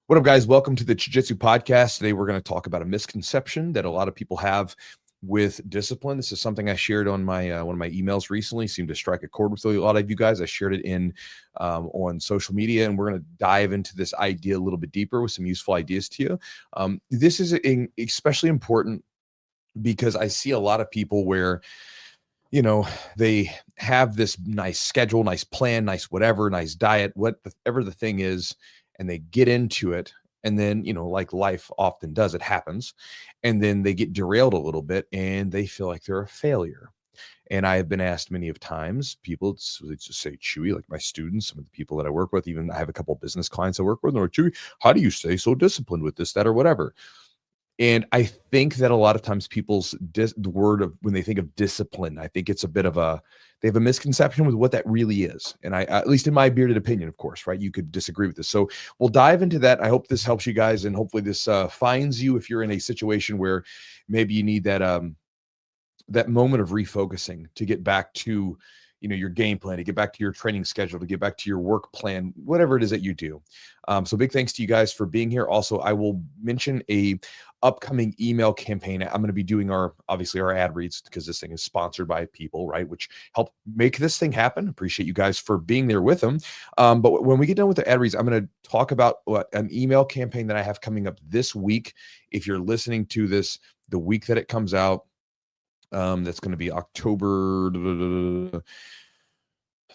What up, guys? Welcome to the Chewjitsu podcast. Today, we're going to talk about a misconception that a lot of people have with discipline. This is something I shared on my one of my emails recently. Seemed to strike a chord with a lot of you guys. I shared it in on social media, and we're going to dive into this idea a little bit deeper with some useful ideas to you. This is especially important because I see a lot of people where they have this nice schedule, nice plan, nice whatever, nice diet, whatever the thing is, and they get into it. And then, like life often does, it happens. And then they get derailed a little bit and they feel like they're a failure. And I have been asked many of times, people they just say, Chewy, like my students, some of the people that I work with, even I have a couple of business clients I work with, and they're like, Chewy, how do you stay so disciplined with this, that, or whatever? And I think that a lot of times people's the word of when they think of discipline, I think it's a bit of they have a misconception with what that really is. And I, at least in my bearded opinion, of course, right? You could disagree with this. So we'll dive into that. I hope this helps you guys. And hopefully this finds you if you're in a situation where maybe you need that moment of refocusing to get back to your game plan, to get back to your training schedule, to get back to your work plan, whatever it is that you do. So big thanks to you guys for being here. Also, I will mention a upcoming email campaign. I'm going to be doing obviously our ad reads, because this thing is sponsored by people, right? Which help make this thing happen. Appreciate you guys for being there with them. But when we get done with the ad reads, I'm going to talk about an email campaign that I have coming up this week. If you're listening to this, the week that it comes out, that's going to be October.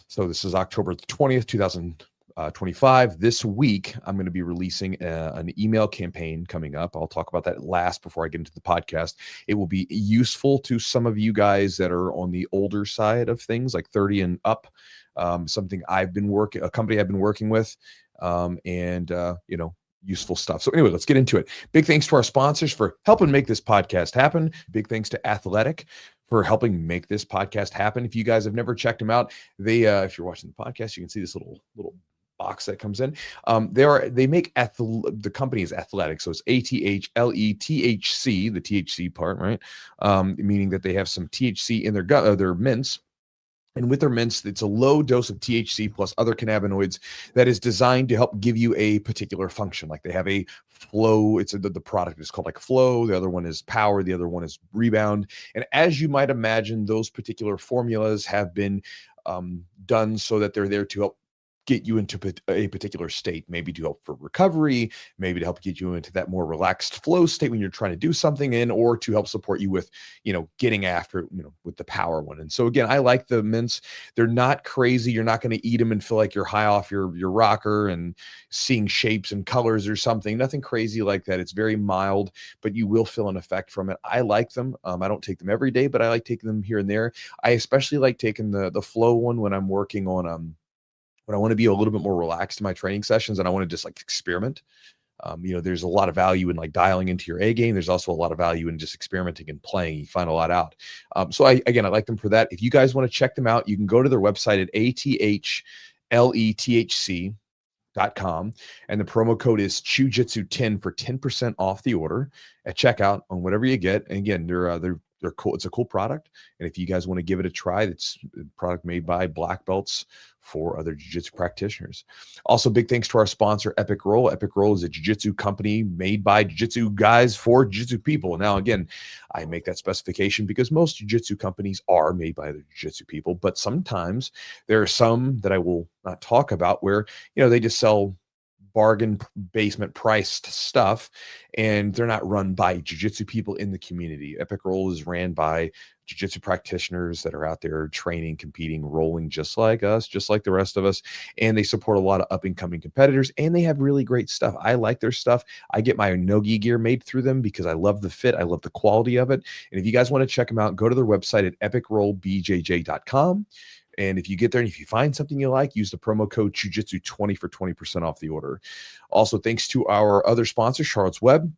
So this is October 20th, 2025. This week, I'm going to be releasing an email campaign coming up. I'll talk about that last before I get into the podcast. It will be useful to some of you guys that are on the older side of things, like 30 and up. Something a company I've been working with, useful stuff. So anyway, let's get into it. Big thanks to our sponsors for helping make this podcast happen. Big thanks to Athletic for helping make this podcast happen. If you guys have never checked them out, if you're watching the podcast, you can see this little box that comes in. They make the company is Athletic, so it's ATHLETHC, the THC part, right? Meaning that they have some THC in their mints. And with their mints, it's a low dose of THC plus other cannabinoids that is designed to help give you a particular function. Like they have a flow. The product is called like flow. The other one is power. The other one is rebound. And as you might imagine, those particular formulas have been done so that they're there to help get you into a particular state, maybe to help for recovery, maybe to help get you into that more relaxed flow state when you're trying to do something or to help support you with, getting after, with the power one. And so again, I like the mints. They're not crazy. You're not going to eat them and feel like you're high off your rocker and seeing shapes and colors or something. Nothing crazy like that. It's very mild, but you will feel an effect from it. I like them. I don't take them every day, but I like taking them here and there. I especially like taking the flow one when I'm working on when I want to be a little bit more relaxed in my training sessions and I want to just like experiment. There's a lot of value in like dialing into your A game. There's also a lot of value in just experimenting and playing. You find a lot out. So I like them for that. If you guys want to check them out, you can go to their website at ATHLETHC.com, and the promo code is Chewjitsu10 for 10% off the order at checkout on whatever you get. And again, they're cool. It's a cool product. And if you guys want to give it a try, it's a product made by black belts for other jiu-jitsu practitioners. Also, big thanks to our sponsor, Epic Roll. Epic Roll is a jiu-jitsu company made by jiu-jitsu guys for jiu-jitsu people. Now, again, I make that specification because most jiu-jitsu companies are made by other jiu-jitsu people, but sometimes there are some that I will not talk about where, they just sell bargain basement priced stuff, and they're not run by jiu-jitsu people in the community. Epic Roll is ran by jiu-jitsu practitioners that are out there training, competing, rolling just like us, just like the rest of us. And they support a lot of up and coming competitors, and they have really great stuff. I like their stuff. I get my no-gi gear made through them because I love the fit. I love the quality of it. And if you guys want to check them out, go to their website at epicrollbjj.com. And if you get there and if you find something you like, use the promo code Chewjitsu20 for 20% off the order. Also, thanks to our other sponsor, Charlotte's Web.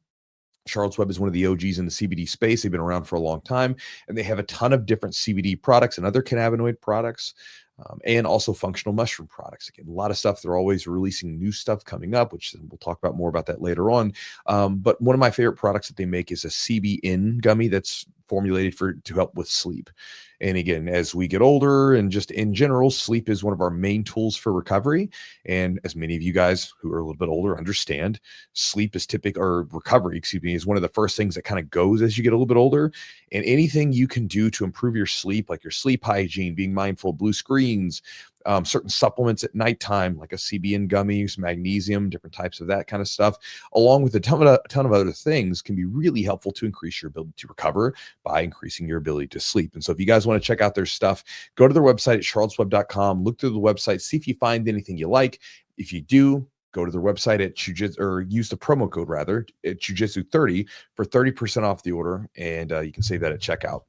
Charlotte's Web is one of the OGs in the CBD space. They've been around for a long time, and they have a ton of different CBD products and other cannabinoid products. And also functional mushroom products. Again, a lot of stuff. They're always releasing new stuff coming up, which we'll talk about more about that later on. But one of my favorite products that they make is a CBN gummy that's formulated to help with sleep. And again, as we get older and just in general, sleep is one of our main tools for recovery. And as many of you guys who are a little bit older understand, sleep is recovery, is one of the first things that kind of goes as you get a little bit older. And anything you can do to improve your sleep, like your sleep hygiene, being mindful of blue screens, certain supplements at nighttime, like a CBN gummy, some magnesium, different types of that kind of stuff, along with a ton of other things, can be really helpful to increase your ability to recover by increasing your ability to sleep. And so if you guys want to check out their stuff, go to their website at charlottesweb.com, look through the website, see if you find anything you like. If you do, go to their website at Chewjitsu, or use the promo code rather at Chewjitsu30 for 30% off the order. And you can save that at checkout.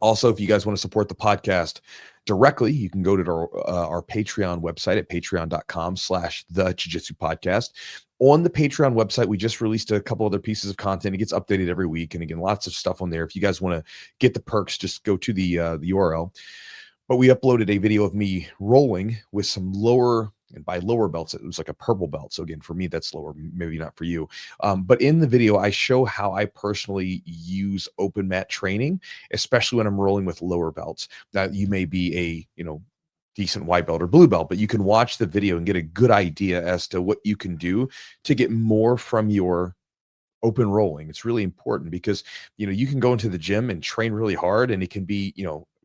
Also, if you guys want to support the podcast directly, you can go to our Patreon website at patreon.com/the Jiu-Jitsu podcast. On the Patreon website, we just released a couple other pieces of content. It gets updated every week. And again, lots of stuff on there. If you guys want to get the perks, just go to the URL. But we uploaded a video of me rolling with some lower, and by lower belts, it was like a purple belt. So again, for me, that's lower, maybe not for you. But in the video, I show how I personally use open mat training, especially when I'm rolling with lower belts. Now, you may be a, decent white belt or blue belt, but you can watch the video and get a good idea as to what you can do to get more from your open rolling. It's really important because, you can go into the gym and train really hard, and it can be,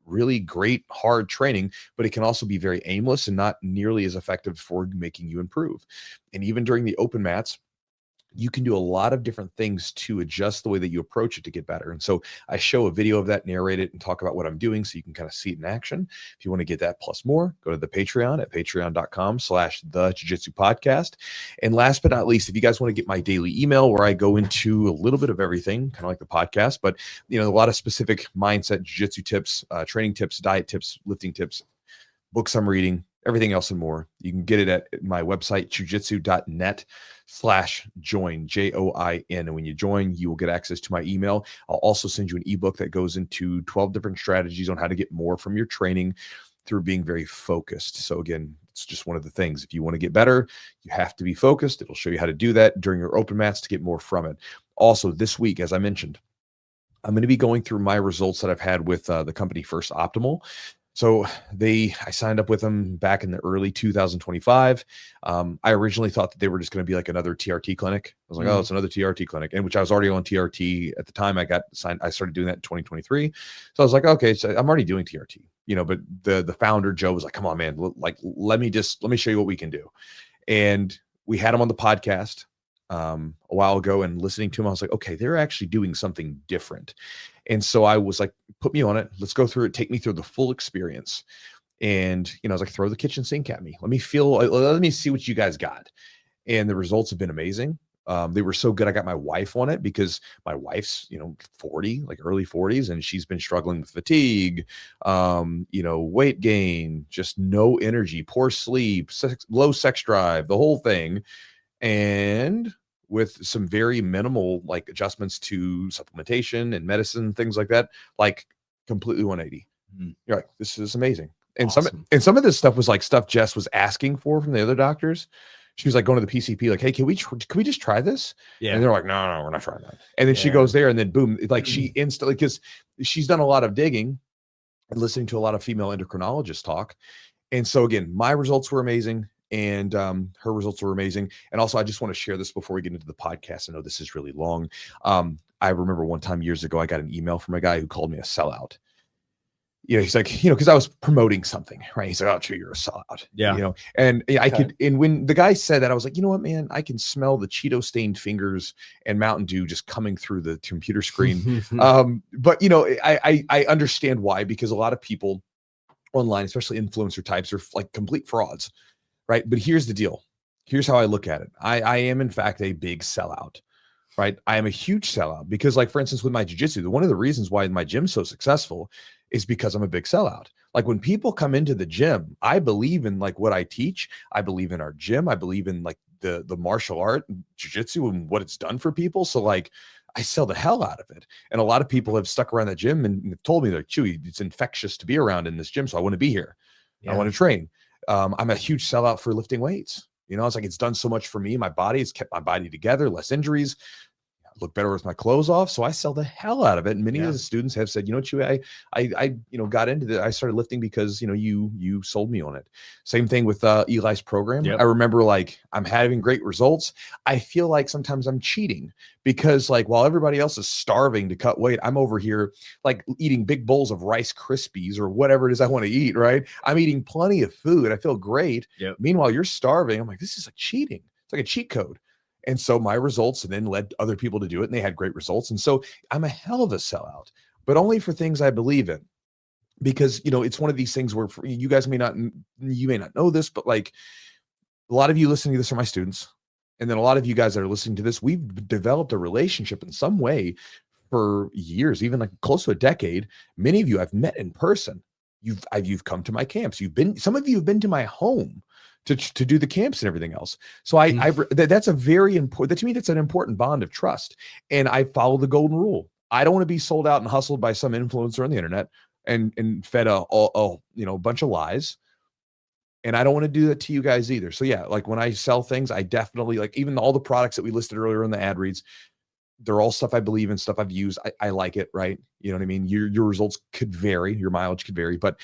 really great hard training, but it can also be very aimless and not nearly as effective for making you improve. And even during the open mats, you can do a lot of different things to adjust the way that you approach it to get better. And so I show a video of that, narrate it, and talk about what I'm doing so you can kind of see it in action. If you want to get that plus more, go to the Patreon at patreon.com/the Jiu-Jitsu podcast. And last but not least, if you guys want to get my daily email where I go into a little bit of everything, kind of like the podcast, but a lot of specific mindset, jiu-jitsu tips, training tips, diet tips, lifting tips, books I'm reading, everything else and more. You can get it at my website, chewjitsu.net/join, JOIN. And when you join, you will get access to my email. I'll also send you an ebook that goes into 12 different strategies on how to get more from your training through being very focused. So again, it's just one of the things. If you want to get better, you have to be focused. It'll show you how to do that during your open mats to get more from it. Also, this week, as I mentioned, I'm going to be going through my results that I've had with the company First Optimal. So I signed up with them back in the early 2025. I originally thought that they were just going to be like another TRT clinic. I was like, oh, it's another TRT clinic, and which I was already on TRT at the time I got signed. I started doing that in 2023. So I was like, okay, so I'm already doing TRT, but the founder, Joe, was like, come on, man, let me show you what we can do. And we had him on the podcast a while ago, and listening to him, I was like, okay, they're actually doing something different. And so I was like, put me on it. Let's go through it. Take me through the full experience. And, I was like, throw the kitchen sink at me. Let me see what you guys got. And the results have been amazing. They were so good. I got my wife on it because my wife's, 40, like early 40s, and she's been struggling with fatigue, weight gain, just no energy, poor sleep, low sex drive, the whole thing. And with some very minimal adjustments to supplementation and medicine, things like that, completely 180. You're like, this is amazing. And awesome. some of this stuff was stuff Jess was asking for from the other doctors. She was going to the PCP, hey, can we just try this? Yeah. And they're like, no, we're not trying that. And then she goes there, and then boom, she instantly, because she's done a lot of digging and listening to a lot of female endocrinologists talk. And so again, my results were amazing. And her results were amazing. And also, I just want to share this before we get into the podcast. I know this is really long. I remember one time years ago, I got an email from a guy who called me a sellout. He's like, because I was promoting something, right? He's like, oh, Chew, you're a sellout. Yeah. And I could, and when the guy said that, I was like, you know what, man, I can smell the Cheeto stained fingers and Mountain Dew just coming through the computer screen. But, I understand why, because a lot of people online, especially influencer types, are complete frauds. Right. But here's the deal. Here's how I look at it. I am, in fact, a big sellout. Right. I am a huge sellout because, for instance, with my jiu-jitsu, one of the reasons why my gym's so successful is because I'm a big sellout. When people come into the gym, I believe in what I teach. I believe in our gym. I believe in the martial art, jiu-jitsu, and what it's done for people. So I sell the hell out of it. And a lot of people have stuck around the gym and have told me, Chewy, it's infectious to be around in this gym. So I want to be here. Yeah. I want to train. I'm a huge sellout for lifting weights. It's it's done so much for me. My body has kept my body together, less injuries, look better with my clothes off. So I sell the hell out of it. And many of the students have said, Chewy, I got into that. I started lifting because, you sold me on it. Same thing with Eli's program. Yep. I remember I'm having great results. I feel like sometimes I'm cheating because while everybody else is starving to cut weight, I'm over here eating big bowls of Rice Krispies or whatever it is I want to eat, right? I'm eating plenty of food. I feel great. Yep. Meanwhile, you're starving. I'm like, this is like cheating. It's like a cheat code. And so my results and then led other people to do it, and they had great results. And so I'm a hell of a sellout, but only for things I believe in. Because, it's one of these things where you guys may not know this, but a lot of you listening to this are my students. And then a lot of you guys that are listening to this, we've developed a relationship in some way for years, even close to a decade. Many of you I've met in person. You've come to my camps. Some of you have been to my home to do the camps and everything else. So that's a very important, to me, that's an important bond of trust. And I follow the golden rule. I don't want to be sold out and hustled by some influencer on the internet and fed a bunch of lies. And I don't want to do that to you guys either. So yeah, when I sell things, I definitely even all the products that we listed earlier in the ad reads, they're all stuff I believe in, stuff I've used. I like it, right? You know what I mean? Your results could vary, your mileage could vary, but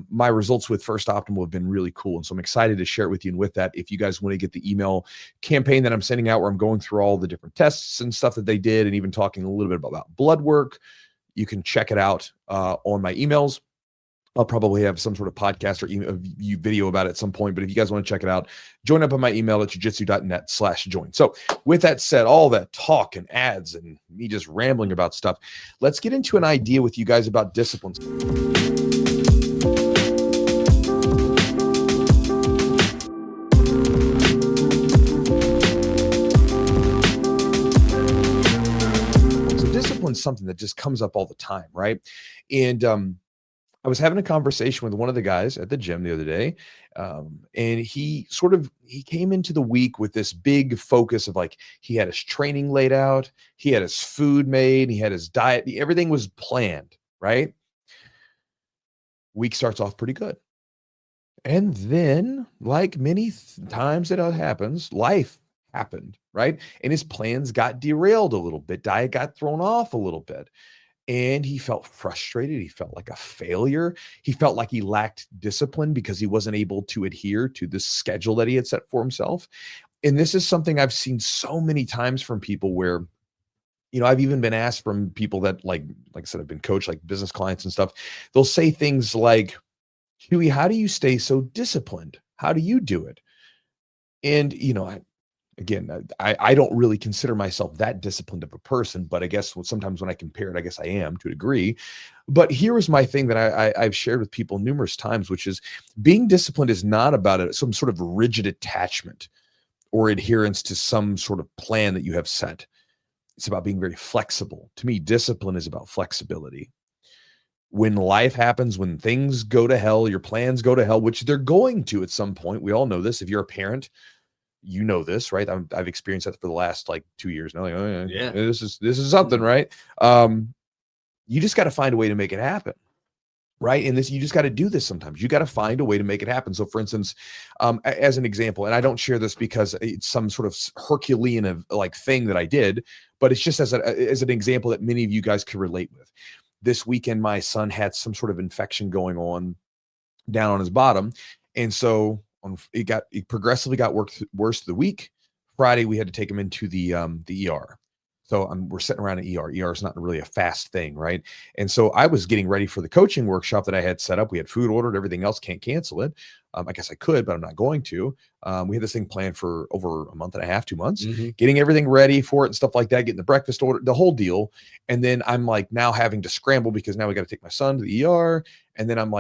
my results with First Optimal have been really cool. And so I'm excited to share it with you. And with that, if you guys want to get the email campaign that I'm sending out, where I'm going through all the different tests and stuff that they did, and even talking a little bit about blood work, you can check it out on my emails. I'll probably have some sort of podcast or video about it at some point. But if you guys want to check it out, join up on my email at jujitsu.net/join. So with that said, all that talk and ads and me just rambling about stuff, let's get into an idea with you guys about disciplines. So discipline is something that just comes up all the time, right? And I was having a conversation with one of the guys at the gym the other day, and he came into the week with this big focus of he had his training laid out, he had his food made, he had his diet, everything was planned, right? Week starts off pretty good. And then, many times that happens, life happened, right? And his plans got derailed a little bit, diet got thrown off a little bit. And he felt frustrated. He felt like a failure. He felt like he lacked discipline because he wasn't able to adhere to the schedule that he had set for himself. And this is something I've seen so many times from people where, I've even been asked from people that like I said, I've been coached, business clients and stuff. They'll say things like, Huey, how do you stay so disciplined? How do you do it? And, I don't really consider myself that disciplined of a person, but I guess sometimes when I compare it, I guess I am to a degree. But here is my thing that I've shared with people numerous times, which is being disciplined is not about some sort of rigid attachment or adherence to some sort of plan that you have set. It's about being very flexible. To me, discipline is about flexibility. When life happens, when things go to hell, your plans go to hell, which they're going to at some point. We all know this. If you're a parent, you know this, right? I've experienced that for the last 2 years now. Oh, yeah, this is something, right? You just got to find a way to make it happen, right? And you just got to do this sometimes. You got to find a way to make it happen. So, for instance, as an example, and I don't share this because it's some sort of Herculean thing that I did, but it's just as an example that many of you guys could relate with. This weekend, my son had some sort of infection going on down on his bottom, and so it progressively got worse the week. Friday, we had to take him into the ER. So we're sitting around an ER. ER is not really a fast thing, right? And so I was getting ready for the coaching workshop that I had set up. We had food ordered, everything else, can't cancel it. I guess I could, but I'm not going to. We had this thing planned for over a month and a half, 2 months, getting everything ready for it and stuff like that, getting the breakfast order, the whole deal. And then I'm now having to scramble because now we got to take my son to the ER. And then I'm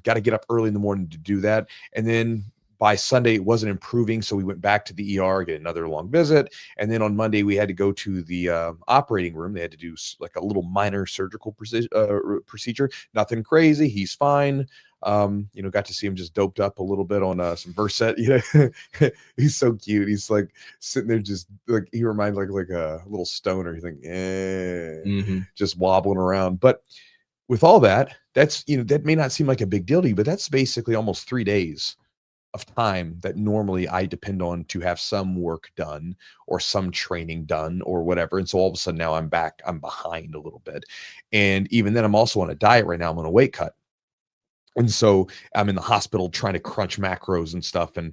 got to get up early in the morning to do that. And then by Sunday, it wasn't improving. So we went back to the ER, get another long visit. And then on Monday, we had to go to the operating room. They had to do a little minor surgical procedure. Nothing crazy. He's fine. Got to see him just doped up a little bit on some Versed. He's so cute. He's sitting there just he reminds like a little stoner. You think, just wobbling around. But with all that, that's, that may not seem like a big deal to you, but that's basically almost 3 days of time that normally I depend on to have some work done or some training done or whatever. And so all of a sudden now I'm behind a little bit. And even then I'm also on a diet right now. I'm on a weight cut. And so I'm in the hospital trying to crunch macros and stuff and,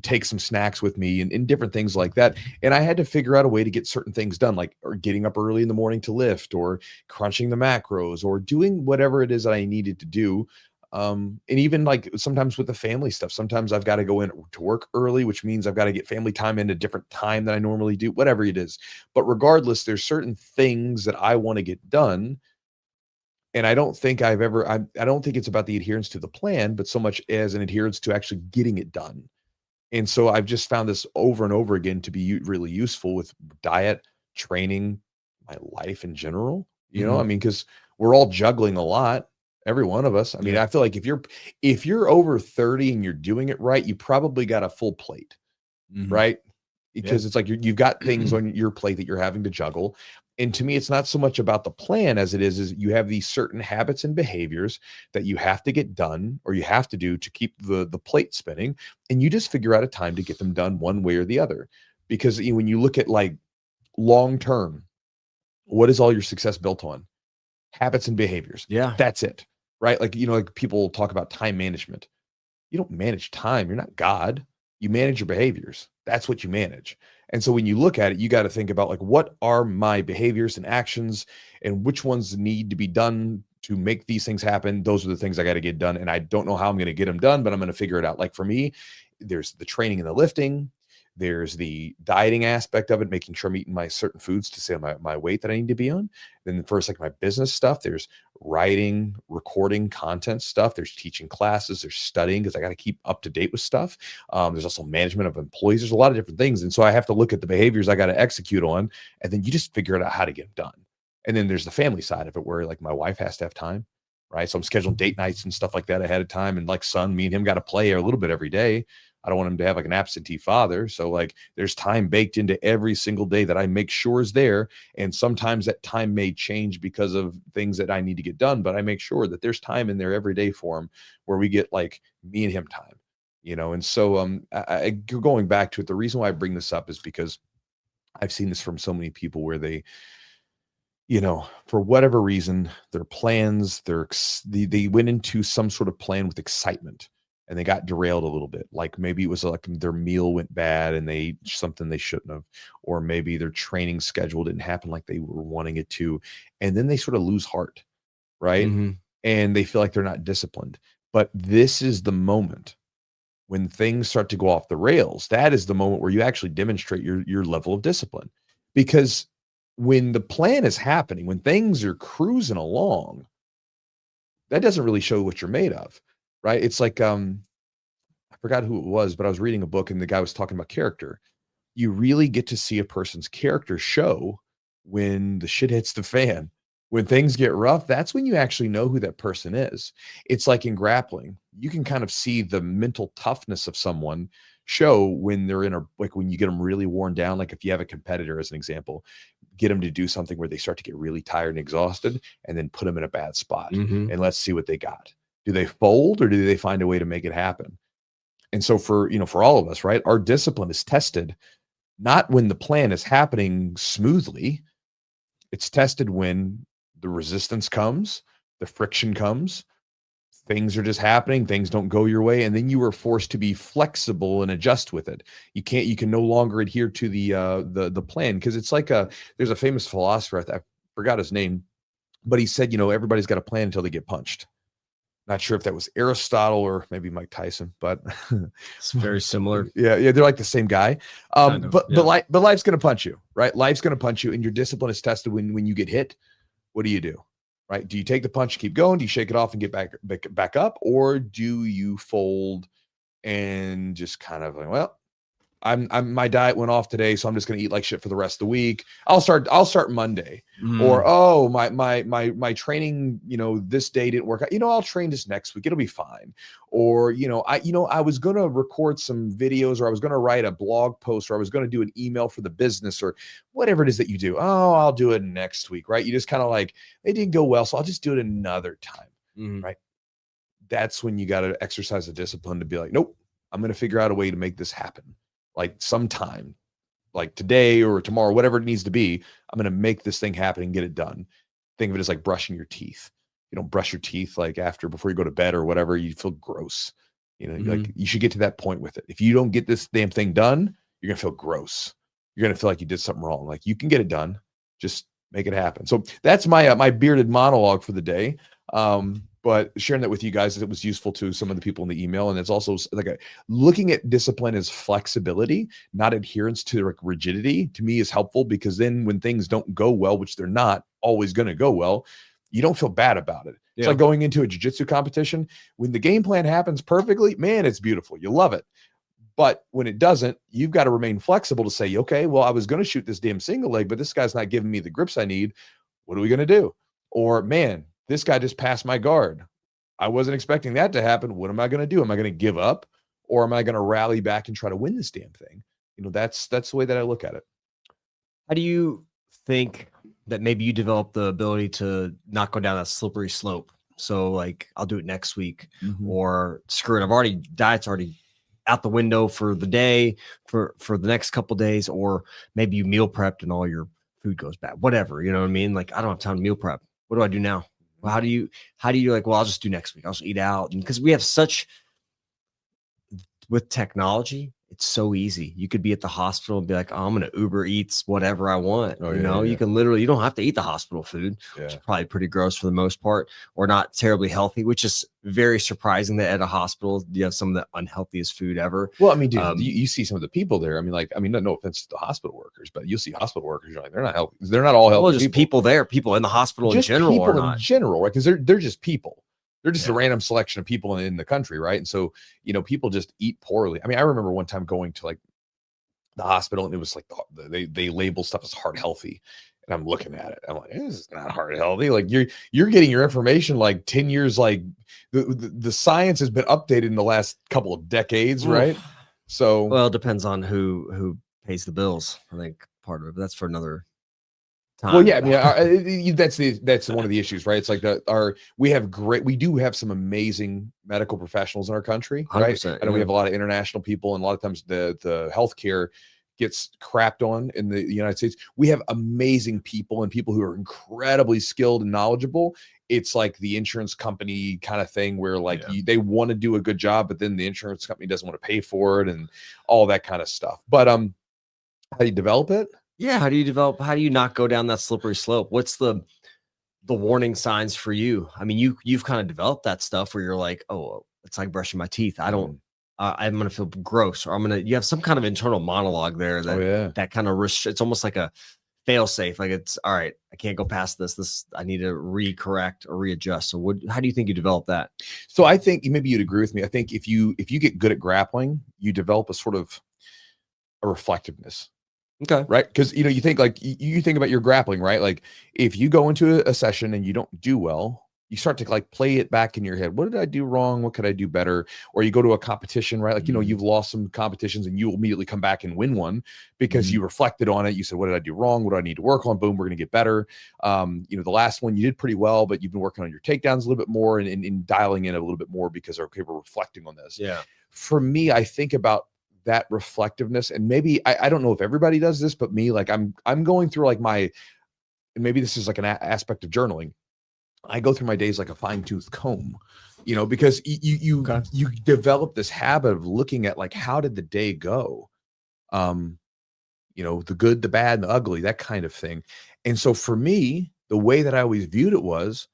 take some snacks with me and different things like that. And I had to figure out a way to get certain things done, like or getting up early in the morning to lift or crunching the macros or doing whatever it is that I needed to do. And even like sometimes with the family stuff, sometimes I've got to go in to work early, which means I've got to get family time in a different time than I normally do, whatever it is. But regardless, there's certain things that I want to get done. And I don't think I don't think it's about the adherence to the plan, but so much as an adherence to actually getting it done. And so I've just found this over and over again to be really useful with diet, training, my life in general. I mean, because we're all juggling a lot, every one of us. I mean, I feel like if you're over 30 and you're doing it right, you probably got a full plate, right? Because it's like you've got things on your plate that you're having to juggle. And to me, it's not so much about the plan as it is you have these certain habits and behaviors that you have to get done or you have to do to keep the plate spinning. And you just figure out a time to get them done one way or the other. Because when you look at like long term, what is all your success built on? Habits and behaviors. Yeah. That's it. Right. Like, like people talk about time management. You don't manage time. You're not God. You manage your behaviors. That's what you manage. And so when you look at it, you got to think about like, what are my behaviors and actions and which ones need to be done to make these things happen? Those are the things I got to get done. And I don't know how I'm going to get them done, but I'm going to figure it out. Like for me, there's the training and the lifting. There's the dieting aspect of it, making sure I'm eating my certain foods to stay on my weight that I need to be on. Then first, like my business stuff, there's writing, recording content stuff. There's teaching classes, there's studying because I got to keep up to date with stuff. There's also management of employees. There's a lot of different things. And so I have to look at the behaviors I got to execute on, and then you just figure out how to get them done. And then there's the family side of it where like my wife has to have time, right? So I'm scheduling date nights and stuff like that ahead of time. And like son, me and him got to play a little bit every day. I don't want him to have like an absentee father. So like there's time baked into every single day that I make sure is there. And sometimes that time may change because of things that I need to get done, but I make sure that there's time in there every day for him where we get like me and him time, And so going back to it, the reason why I bring this up is because I've seen this from so many people where they, for whatever reason, their plans, they went into some sort of plan with excitement and they got derailed a little bit. Like maybe it was like their meal went bad and they ate something they shouldn't have, or maybe their training schedule didn't happen like they were wanting it to. And then they sort of lose heart, right? And they feel like they're not disciplined. But this is the moment when things start to go off the rails. That is the moment where you actually demonstrate your level of discipline. Because when the plan is happening, when things are cruising along, that doesn't really show what you're made of, right? It's like, I forgot who it was, but I was reading a book and the guy was talking about character. You really get to see a person's character show when the shit hits the fan. When things get rough, that's when you actually know who that person is. It's like in grappling, you can kind of see the mental toughness of someone show when they're like when you get them really worn down. Like if you have a competitor, as an example, get them to do something where they start to get really tired and exhausted and then put them in a bad spot. And let's see what they got. Do they fold or do they find a way to make it happen? And so for all of us, right, our discipline is tested not when the plan is happening smoothly. It's tested when the resistance comes, the friction comes, things are just happening, things don't go your way, and then you are forced to be flexible and adjust with it. You can no longer adhere to the plan, because it's like there's a famous philosopher, I forgot his name, but he said, everybody's got a plan until they get punched. Not sure if that was Aristotle or maybe Mike Tyson, but it's very similar. Yeah, they're like the same guy. But life's gonna punch you, right? Life's gonna punch you, and your discipline is tested when you get hit. What do? Right? Do you take the punch and keep going? Do you shake it off and get back up, or do you fold and just kind of like, well, my diet went off today, so I'm just going to eat like shit for the rest of the week. I'll start Monday. Or, oh, my training, this day didn't work out. I'll train this next week. It'll be fine. Or, I was going to record some videos, or I was going to write a blog post, or I was going to do an email for the business, or whatever it is that you do. Oh, I'll do it next week. Right. You just kind of like, it didn't go well, so I'll just do it another time. Right. That's when you got to exercise the discipline to be like, nope, I'm going to figure out a way to make this happen. Like sometime, like today or tomorrow, whatever it needs to be, I'm going to make this thing happen and get it done. Think of it as like brushing your teeth. You don't brush your teeth like before you go to bed or whatever, you feel gross. Like you should get to that point with it. If you don't get this damn thing done, you're going to feel gross. You're going to feel like you did something wrong. Like you can get it done. Just make it happen. So that's my my bearded monologue for the day. But sharing that with you guys, it was useful to some of the people in the email. And it's also like looking at discipline as flexibility, not adherence to like rigidity, to me is helpful, because then when things don't go well, which they're not always going to go well, you don't feel bad about it. It's like going into a jiu-jitsu competition. When the game plan happens perfectly, man, it's beautiful. You love it. But when it doesn't, you've got to remain flexible to say, okay, well, I was going to shoot this damn single leg, but this guy's not giving me the grips I need. What are we going to do? Or, man, this guy just passed my guard. I wasn't expecting that to happen. What am I going to do? Am I going to give up, or am I going to rally back and try to win this damn thing? That's the way that I look at it. How do you think that maybe you develop the ability to not go down that slippery slope? So like, I'll do it next week, or screw it, diet's already out the window for the day, for the next couple days, or maybe you meal prepped and all your food goes bad, whatever, you know what I mean? Like, I don't have time to meal prep. What do I do now? Well, how do you like, well, I'll just do next week. I'll just eat out. And because we have with technology, it's so easy. You could be at the hospital and be like, oh, I'm going to Uber Eats whatever I want. You can literally, you don't have to eat the hospital food, which is probably pretty gross for the most part, or not terribly healthy, which is very surprising that at a hospital, you have some of the unhealthiest food ever. Well, I mean, dude, you see some of the people there. I mean, no offense to the hospital workers, but you'll see hospital workers, you're like, they're not healthy. They're not all healthy. Well, just people there, people in the hospital in general, people in general, right? Because they're just people. They're just a random selection of people in the country, right? And so, people just eat poorly. I mean, I remember one time going to like the hospital, and it was like they label stuff as heart healthy, and I'm looking at it. I'm like, this is not heart healthy. Like you're getting your information like 10 years. Like the science has been updated in the last couple of decades, right? So, well, it depends on who pays the bills. I think part of it, but that's for another time. Well, yeah, I mean, that's one of the issues, right? It's like we do have some amazing medical professionals in our country, right? I know we have a lot of international people, and a lot of times the healthcare gets crapped on in the United States. We have amazing people and people who are incredibly skilled and knowledgeable. It's like the insurance company kind of thing where like they want to do a good job, but then the insurance company doesn't want to pay for it and all that kind of stuff. But how do you develop it? Yeah. How do you not go down that slippery slope? What's the warning signs for you? I mean, you've kind of developed that stuff where you're like, oh, it's like brushing my teeth. I'm going to feel gross, or you have some kind of internal monologue there that kind of it's almost like a fail safe. Like it's all right. I can't go past this. I need to recorrect or readjust. So how do you think you develop that? So I think maybe you'd agree with me. I think if you get good at grappling, you develop a sort of a reflectiveness. Okay. Right. Because, you think like you think about your grappling, right? Like if you go into a session and you don't do well, you start to like play it back in your head. What did I do wrong? What could I do better? Or you go to a competition, right? Like, you've lost some competitions and you immediately come back and win one because you reflected on it. You said, what did I do wrong? What do I need to work on? Boom, we're going to get better. The last one you did pretty well, but you've been working on your takedowns a little bit more and dialing in a little bit more because, okay, we're reflecting on this. Yeah. For me, I think about that reflectiveness, and maybe I don't know if everybody does this, but me, like I'm going through like and maybe this is like an aspect of journaling. I go through my days like a fine-tooth comb, because you develop this habit of looking at like, how did the day go? The good, the bad, and the ugly, that kind of thing. And so for me, the way that I always viewed it was,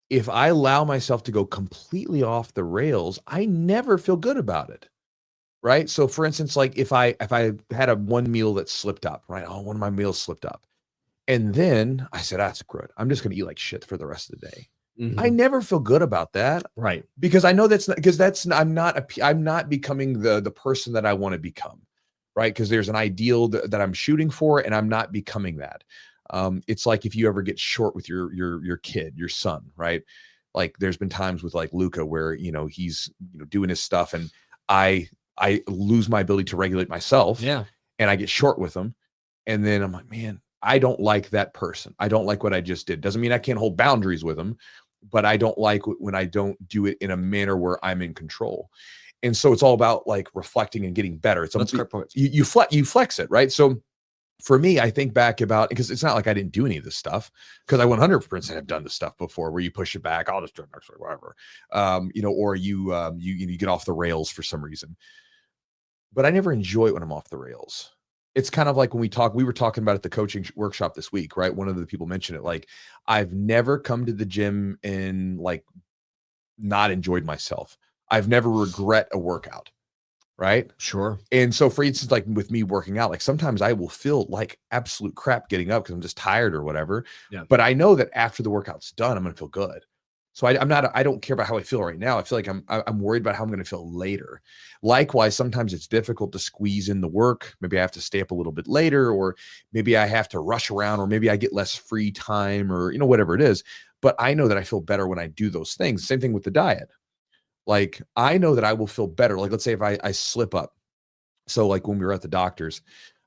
if I allow myself to go completely off the rails, I never feel good about it. Right. So for instance, like if I had one meal that slipped up, right? Oh, one of my meals slipped up. And then I said, that's good. I'm just going to eat like shit for the rest of the day. I never feel good about that. Right. Because I know I'm not becoming the person that I want to become. Right. Because there's an ideal that I'm shooting for, and I'm not becoming that. It's like if you ever get short with your kid, your son, right? Like there's been times with like Luca where, he's doing his stuff, and I lose my ability to regulate myself. Yeah. And I get short with him. And then I'm like, man, I don't like that person. I don't like what I just did. Doesn't mean I can't hold boundaries with him, but I don't like when I don't do it in a manner where I'm in control. And so it's all about like reflecting and getting better. It's That's great point. you flex it, right? So for me, I think back about, because it's not like I didn't do any of this stuff, because I 100% have done this stuff before where you push it back. I'll just do it next week, whatever. Or you get off the rails for some reason. But I never enjoy it when I'm off the rails. It's kind of like when we were talking about at the coaching workshop this week, right? One of the people mentioned it. Like, I've never come to the gym and like not enjoyed myself. I've never regret a workout. Right. Sure. And so for instance, like with me working out, like sometimes I will feel like absolute crap getting up because I'm just tired or whatever. Yeah. But I know that after the workout's done, I'm going to feel good. So I don't care about how I feel right now. I feel like I'm worried about how I'm going to feel later. Likewise, sometimes it's difficult to squeeze in the work. Maybe I have to stay up a little bit later, or maybe I have to rush around, or maybe I get less free time, or, whatever it is. But I know that I feel better when I do those things. Same thing with the diet. Like, I know that I will feel better. Like, let's say if I slip up. So like when we were at the doctor's,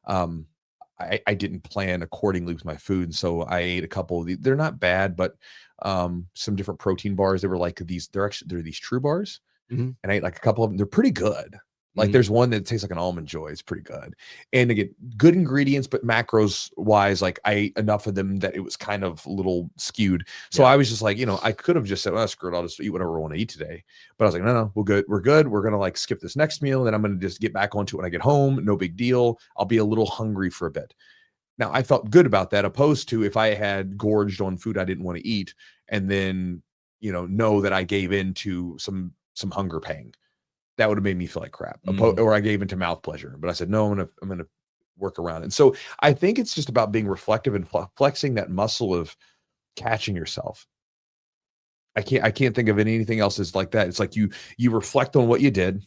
I didn't plan accordingly with my food. And so I ate a couple of these. They're not bad, but some different protein bars. They were like they're these True bars. And I ate like a couple of them. They're pretty good. Like there's one that tastes like an Almond Joy. It's pretty good. And again, good ingredients, but macros wise, like I ate enough of them that it was kind of a little skewed. So I was just like, I could have just said, well, screw it, I'll just eat whatever I want to eat today. But I was like, no, we're good. We're good. We're going to like skip this next meal. And then I'm going to just get back onto it when I get home. No big deal. I'll be a little hungry for a bit. Now I felt good about that, opposed to if I had gorged on food I didn't want to eat and then, know that I gave in to some hunger pang. That would have made me feel like crap, or I gave into mouth pleasure. But I said, no, I'm going to work around. And so I think it's just about being reflective and flexing that muscle of catching yourself. I can't think of anything else that's like that. It's like you reflect on what you did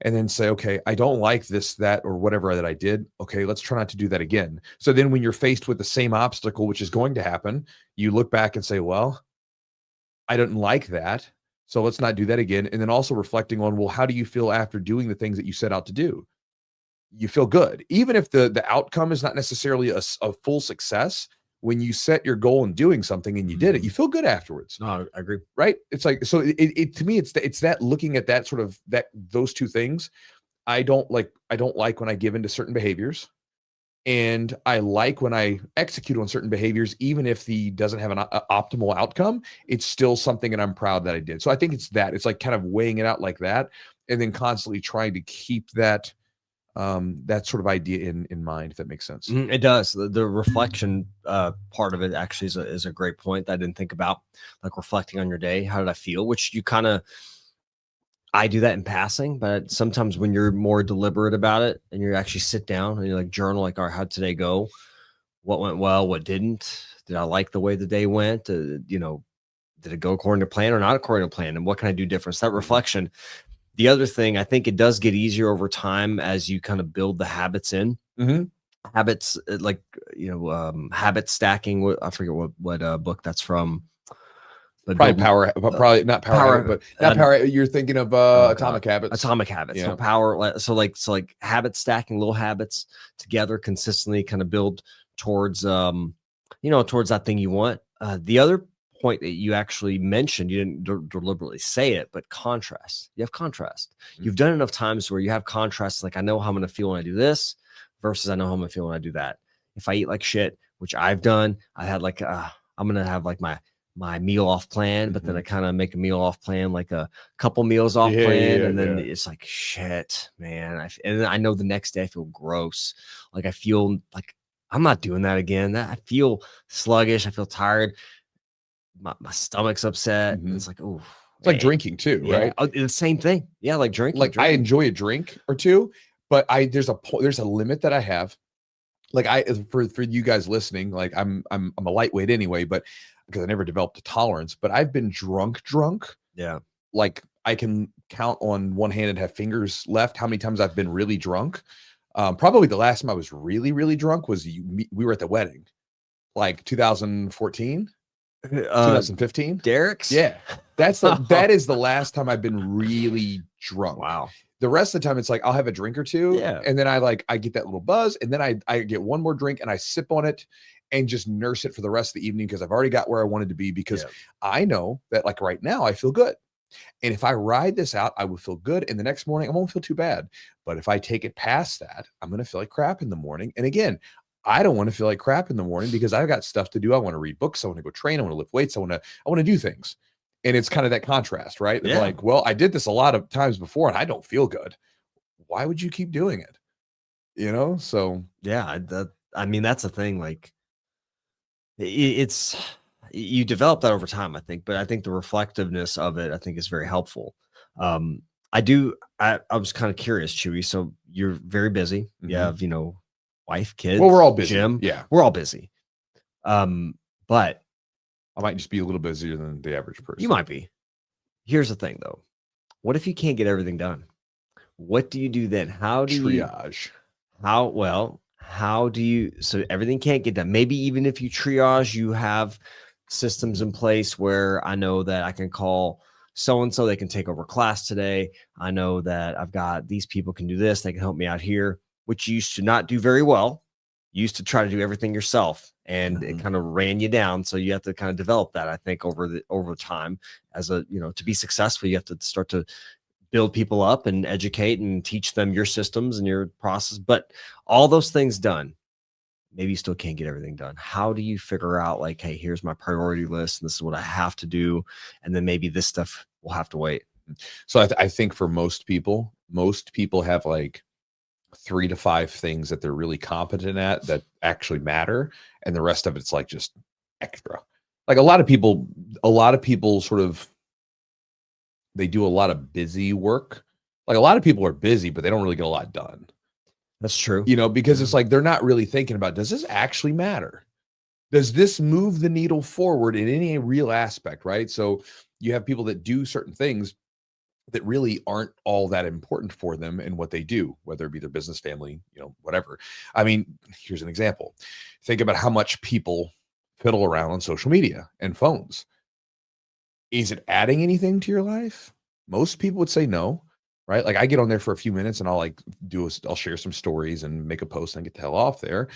and then say, okay, I don't like this, that, or whatever that I did. Okay, let's try not to do that again. So then when you're faced with the same obstacle, which is going to happen, you look back and say, well, I didn't like that. So let's not do that again. And then also reflecting on, well, how do you feel after doing the things that you set out to do? You feel good. Even if the outcome is not necessarily a full success, when you set your goal in doing something and you did it, you feel good afterwards. No, I agree. Right? It's like, so it to me, it's that looking at that sort of those two things. I don't like when I give into certain behaviors. And I like when I execute on certain behaviors, even if the doesn't have an optimal outcome, it's still something, and I'm proud that I did. So I think it's like kind of weighing it out like that, and then constantly trying to keep that that sort of idea in mind, if that makes sense. It does. The reflection part of it actually is a great point that I didn't think about, like reflecting on your day. How did I feel? Which you kind of, I do that in passing, but sometimes when you're more deliberate about it and you actually sit down and you like journal, like, all right, how'd today go? What went well? What didn't? Did I like the way the day went? Did it go according to plan or not according to plan? And what can I do different? So that reflection. The other thing, I think it does get easier over time as you kind of build the habits in. Habits, like, habit stacking. I forget what book that's from. But probably not power, but not power. You're thinking of Atomic Habits. Atomic Habits. Yeah. So power. So like habit stacking, little habits together consistently, kind of build towards towards that thing you want. The other point that you actually mentioned, you didn't deliberately say it, but contrast. You have contrast. You've done enough times where you have contrast. Like, I know how I'm going to feel when I do this versus I know how I'm going to feel when I do that. If I eat like shit, which I've done, I had like I'm going to have like my meal off plan, but then I kind of make a meal off plan, like a couple meals off plan. And then it's like, shit, man. And then I know the next day I feel gross. Like, I feel like I'm not doing that again. I feel sluggish. I feel tired. My stomach's upset. It's like, oh, it's like drinking too, right? The same thing. Yeah. Like drinking. I enjoy a drink or two, but there's a limit that I have. Like, for you guys listening, like I'm a lightweight anyway, but because I never developed a tolerance, but I've been drunk. Yeah. Like, I can count on one hand and have fingers left how many times I've been really drunk. Probably the last time I was really, really drunk was we were at the wedding, like 2014, 2015. Derek's? Yeah. That is the last time I've been really drunk. Wow. The rest of the time it's like I'll have a drink or two, yeah, and then I get that little buzz, and then I get one more drink and I sip on it, and just nurse it for the rest of the evening because I've already got where I wanted to be, because Yeah. I know that like right now I feel good. And if I ride this out, I will feel good. And the next morning, I won't feel too bad. But if I take it past that, I'm going to feel like crap in the morning. And again, I don't want to feel like crap in the morning because I've got stuff to do. I want to read books. I want to go train. I want to lift weights. I want to do things. And it's kind of that contrast, right? Yeah. Like, well, I did this a lot of times before and I don't feel good. Why would you keep doing it? So Yeah. I mean, that's the thing. Like, it's you develop that over time, I think, but I think the reflectiveness of it, I think, is very helpful. Um, I was kind of curious, Chewy. So you're very busy. You have, wife, kids, well, we're all busy. gym. Yeah. We're all busy. But I might just be a little busier than the average person. you might be. Here's the thing, though. What if you can't get everything done? What do you do then? How do you triage. How do you, so everything can't get done? Maybe even if you triage, you have systems in place where I know that I can call so-and-so, they can take over class today. I know that I've got these people can do this. They can help me out here, which you used to not do very well. You used to try to do everything yourself, and it kind of ran you down. So you have to kind of develop that, I think, over time as to be successful, you have to start to build people up and educate and teach them your systems and your process. But all those things done, maybe you still can't get everything done. How do you figure out, like, hey, here's my priority list and this is what I have to do, and then maybe this stuff will have to wait? So I think for most people have like 3 to 5 things that they're really competent at that actually matter, and the rest of it's like just extra. Like a lot of people sort of, they do a lot of busy work. Like a lot of people are busy, but they don't really get a lot done. That's true. Because it's like they're not really thinking about, does this actually matter? Does this move the needle forward in any real aspect, right? So you have people that do certain things that really aren't all that important for them in what they do, whether it be their business, family, whatever. I mean, here's an example. Think about how much people fiddle around on social media and phones. Is it adding anything to your life? Most people would say no, right? Like I get on there for a few minutes and I'll share some stories and make a post and get the hell off there.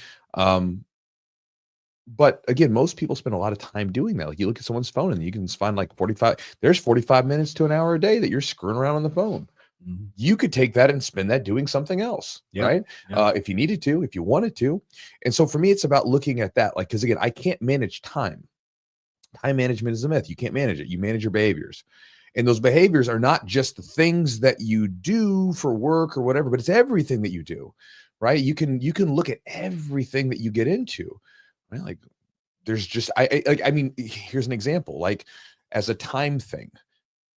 But again, most people spend a lot of time doing that. Like you look at someone's phone and you can find like 45 minutes to an hour a day that you're screwing around on the phone. Mm-hmm. You could take that and spend that doing something else, right? Yep. If you needed to, if you wanted to. And so for me, it's about looking at that. Like, because again, I can't manage time. Time management is a myth. You can't manage it. You manage your behaviors. And those behaviors are not just the things that you do for work or whatever, but it's everything that you do, right? You can look at everything that you get into, right? Like there's just, I mean, here's an example, like as a time thing,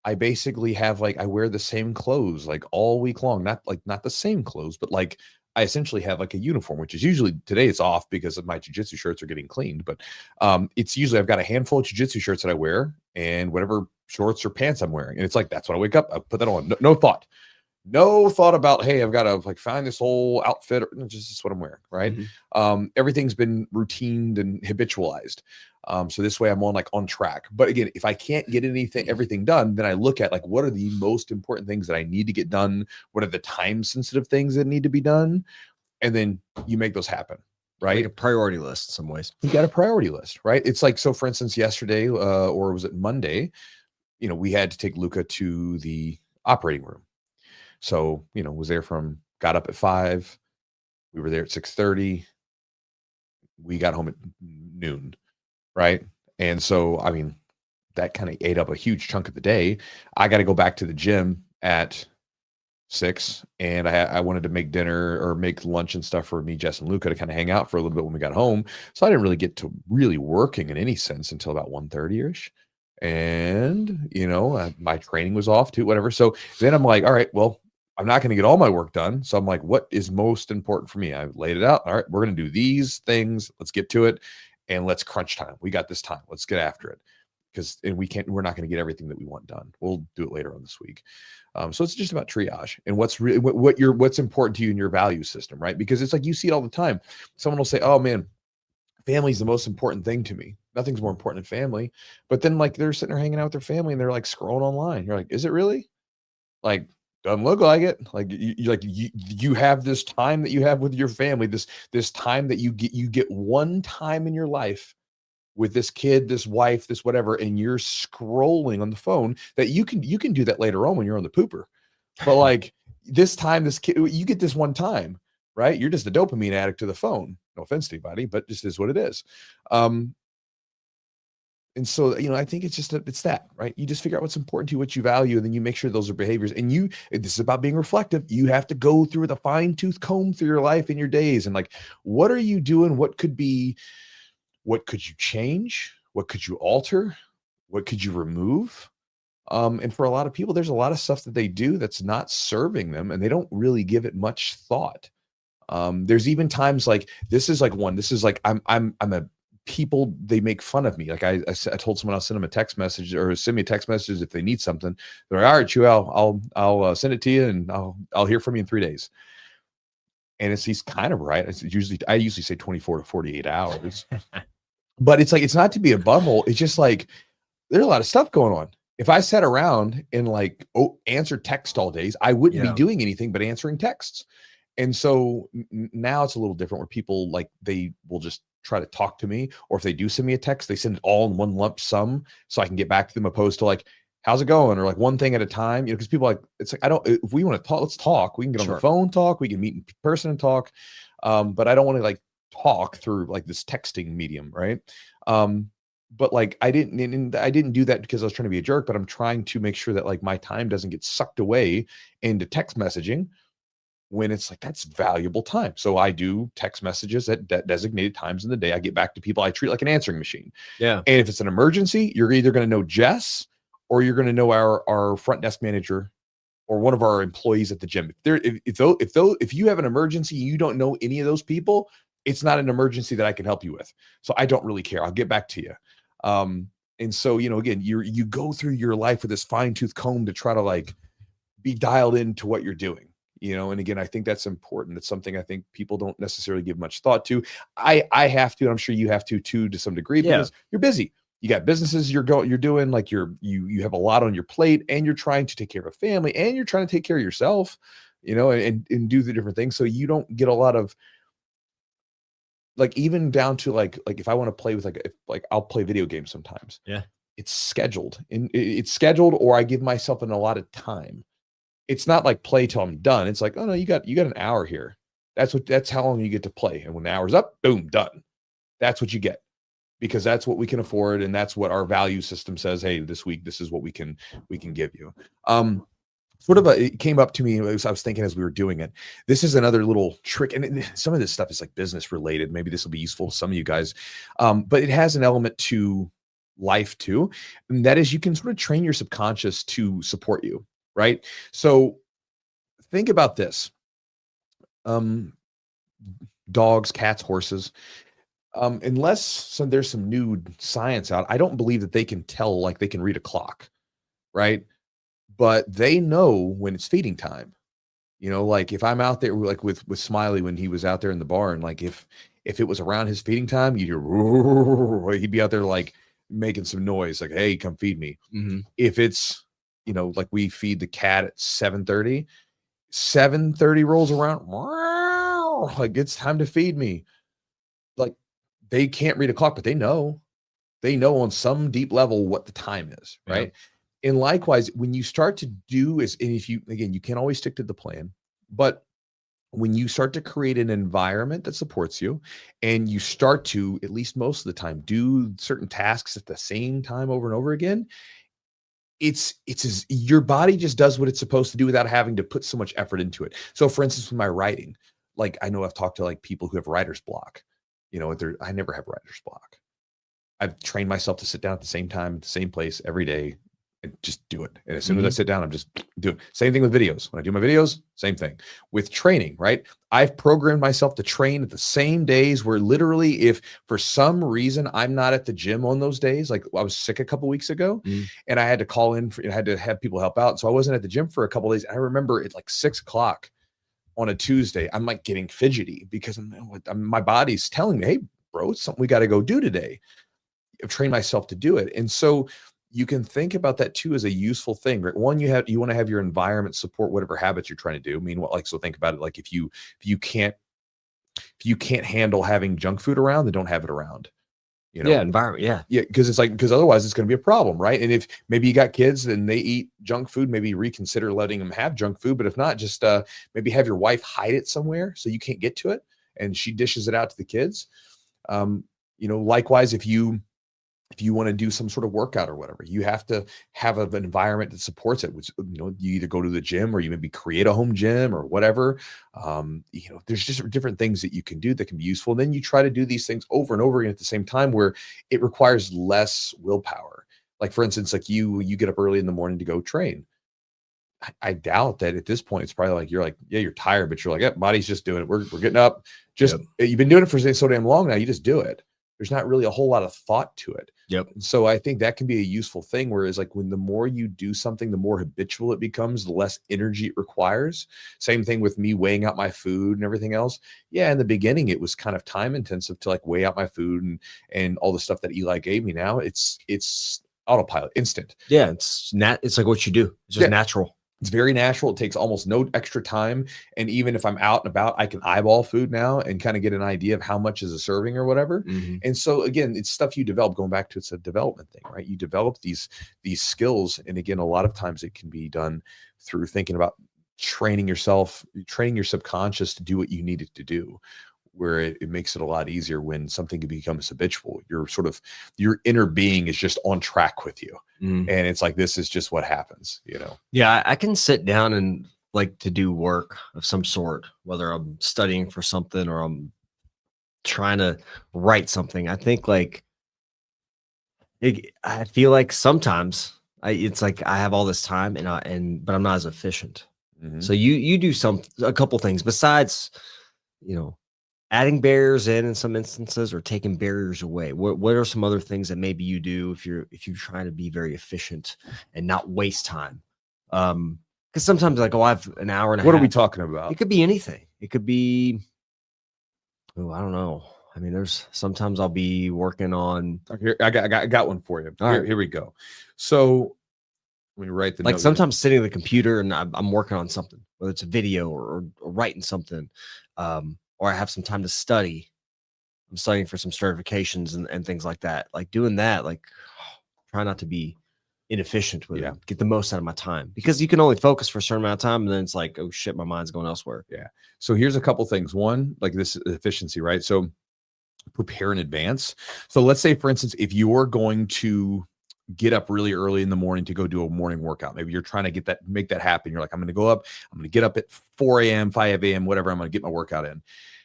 I basically have I wear the same clothes like all week long, not the same clothes, but like I essentially have like a uniform, which is usually, today it's off because of my jiu-jitsu shirts are getting cleaned, but it's usually I've got a handful of jiu-jitsu shirts that I wear and whatever shorts or pants I'm wearing. And it's like, that's when I wake up, I put that on. No thought about, hey, I've got to find this whole outfit. Just this is what I'm wearing, right? Mm-hmm. Everything's been routined and habitualized. So this way I'm on track. But again, if I can't get everything done, then I look at what are the most important things that I need to get done? What are the time sensitive things that need to be done? And then you make those happen, right? Like a priority list in some ways. You got a priority list, right? It's like, so for instance, yesterday, or was it Monday, we had to take Luca to the operating room. So, got up at 5, we were there at 6:30, we got home at noon, right? And so, I mean, that kind of ate up a huge chunk of the day. I got to go back to the gym at 6, and I wanted to make dinner or make lunch and stuff for me, Jess, and Luca to kind of hang out for a little bit when we got home. So I didn't really get to really working in any sense until about 1:30ish. And, my training was off too, whatever. So then I'm like, all right, well, I'm not going to get all my work done. So I'm like, what is most important for me? I laid it out. All right, we're going to do these things. Let's get to it. And let's crunch time. We got this time. Let's get after it. We're not going to get everything that we want done. We'll do it later on this week. So it's just about triage and what's really, what's important to you in your value system, right? Because it's like, you see it all the time. Someone will say, oh man, family is the most important thing to me. Nothing's more important than family. But then they're sitting there hanging out with their family and they're scrolling online. You're like, is it really? Doesn't look like it. Like you have this time that you have with your family, this time that you get one time in your life with this kid, this wife, this whatever, and you're scrolling on the phone. That you can do that later on when you're on the pooper. But like this time, this kid, you get this one time, right? You're just a dopamine addict to the phone. No offense to anybody, but just is what it is. And so, I think it's just it's that, right? You just figure out what's important to you, what you value, and then you make sure those are behaviors. And this is about being reflective. You have to go through with a fine-tooth comb through your life and your days, and like, what are you doing? What could you change? What could you alter? What could you remove? And for a lot of people, there's a lot of stuff that they do that's not serving them, and they don't really give it much thought. There's even times like this is like I'm a people, they make fun of me. Like I told someone I'll send them a text message or send me a text message if they need something. They're like, all right, Chew, I'll send it to you and I'll hear from you in 3 days. And he's kind of right. I usually say 24 to 48 hours, but it's like, it's not to be a butthole. It's just like, there's a lot of stuff going on. If I sat around and like, answer text all days, I wouldn't be doing anything but answering texts. And so now it's a little different where people like, they will just try to talk to me, or if they do send me a text, they send it all in one lump sum so I can get back to them, opposed to like, how's it going? Or like one thing at a time, because people like, it's like, if we want to talk, let's talk. We can get on the phone, talk, we can meet in person and talk. But I don't want to like talk through like this texting medium. Right. But like, I didn't do that because I was trying to be a jerk, but I'm trying to make sure that like my time doesn't get sucked away into text messaging, when it's like, that's valuable time. So I do text messages at designated times in the day. I get back to people. I treat like an answering machine. Yeah. And if it's an emergency, you're either going to know Jess, or you're going to know our front desk manager, or one of our employees at the gym. If you have an emergency, you don't know any of those people, it's not an emergency that I can help you with. So I don't really care. I'll get back to you. And so, again, you go through your life with this fine-tooth comb to try to like be dialed into what you're doing. And again, I think that's important. It's something I think people don't necessarily give much thought to. I have to, and I'm sure you have to too, to some degree, because you're busy. You got businesses you're doing, like you have a lot on your plate, and you're trying to take care of a family, and you're trying to take care of yourself, and do the different things. So you don't get a lot of like, even down to like if I want to play with like I'll play video games sometimes. Yeah. It's scheduled, and it's scheduled, or I give myself a lot of time. It's not like play till I'm done. It's like, oh no, you got an hour here. That's how long you get to play. And when the hour's up, boom, done. That's what you get, because that's what we can afford. And that's what our value system says. Hey, this week, this is what we can give you. It came up to me. I was thinking as we were doing it, this is another little trick. And some of this stuff is like business related. Maybe this will be useful to some of you guys. But it has an element to life too. And that is, you can sort of train your subconscious to support you. Right. So think about this. Dogs, cats, horses, unless there's some new science out, I don't believe that they can tell, like they can read a clock. Right. But they know when it's feeding time. Like if I'm out there, like with Smiley, when he was out there in the barn, like if it was around his feeding time, you'd hear, he'd be out there like making some noise, like, hey, come feed me. Mm-hmm. If it's, like we feed the cat at 7:30 rolls around, like it's time to feed me. Like they can't read a clock, but they know on some deep level what the time is. Right. Yeah. And likewise, when you start to do and if you, again, you can't always stick to the plan, but when you start to create an environment that supports you, and you start to, at least most of the time, do certain tasks at the same time over and over again, your body just does what it's supposed to do without having to put so much effort into it. So for instance, with my writing, like I know I've talked to like people who have writer's block, I never have writer's block. I've trained myself to sit down at the same time, at the same place every day, and just do it. And as soon as I sit down, I'm just doing. Same thing with videos. When I do my videos, same thing. With training, right? I've programmed myself to train at the same days, where literally if for some reason I'm not at the gym on those days, like I was sick a couple weeks ago and I had to call in, I had to have people help out. So I wasn't at the gym for a couple of days. I remember at like 6:00 on a Tuesday, I'm like getting fidgety because my body's telling me, hey, bro, it's something we got to go do today. I've trained myself to do it. And so you can think about that too as a useful thing, right? One, you want to have your environment support whatever habits you're trying to do. Meanwhile, like, so think about it, like if you can't handle having junk food around, then don't have it around. You know, Yeah, environment. Yeah. yeah, because otherwise it's going to be a problem, right? And if maybe you got kids and they eat junk food, maybe reconsider letting them have junk food. But if not, just maybe have your wife hide it somewhere so you can't get to it, and she dishes it out to the kids. Likewise, if you want to do some sort of workout or whatever, you have to have an environment that supports it, which, you either go to the gym or you maybe create a home gym or whatever. There's just different things that you can do that can be useful. And then you try to do these things over and over again at the same time, where it requires less willpower. Like, for instance, like you get up early in the morning to go train. I doubt that at this point, it's probably like, you're tired, but you're like, yeah, body's just doing it. We're getting up. You've been doing it for so damn long now. You just do it. There's not really a whole lot of thought to it. Yep. So I think that can be a useful thing, whereas like when the more you do something, the more habitual it becomes, the less energy it requires. Same thing with me weighing out my food and everything else. Yeah, in the beginning, it was kind of time intensive to like weigh out my food and all the stuff that Eli gave me. Now it's autopilot, instant. Yeah, it's like what you do. It's just natural. It's very natural. It takes almost no extra time. And even if I'm out and about, I can eyeball food now and kind of get an idea of how much is a serving or whatever. Mm-hmm. And so again, it's stuff you develop. Going back to, it's a development thing, right? You develop these skills. And again, a lot of times it can be done through thinking about training your subconscious to do what you need it to do, where it makes it a lot easier when something becomes habitual. Your inner being is just on track with you. And it's like, this is just what happens, Yeah, I can sit down and like to do work of some sort, whether I'm studying for something or I'm trying to write something. I think like I feel like sometimes it's like I have all this time but I'm not as efficient. Mm-hmm. So you do a couple things besides, adding barriers in some instances or taking barriers away. What are some other things that maybe you do if you're trying to be very efficient and not waste time? Because sometimes like, I have an hour and a half. What are we talking about? It could be anything. It could be, I don't know. I mean, sometimes I'll be working on. Here, I got one for you. Here we go. So let me write the like note. Sometimes sitting at the computer and I'm working on something, whether it's a video or writing something. Or I have some time to study. I'm studying for some certifications and things like that. Like doing that, like try not to be inefficient with it. Get the most out of my time, because you can only focus for a certain amount of time. And then it's like, oh shit, my mind's going elsewhere. Yeah. So here's a couple things. One, like this efficiency, right? So prepare in advance. So let's say, for instance, if you're going to get up really early in the morning to go do a morning workout, maybe you're trying to make that happen. You're like, I'm going to get up at 4 a.m., 5 a.m., whatever. I'm going to get my workout in.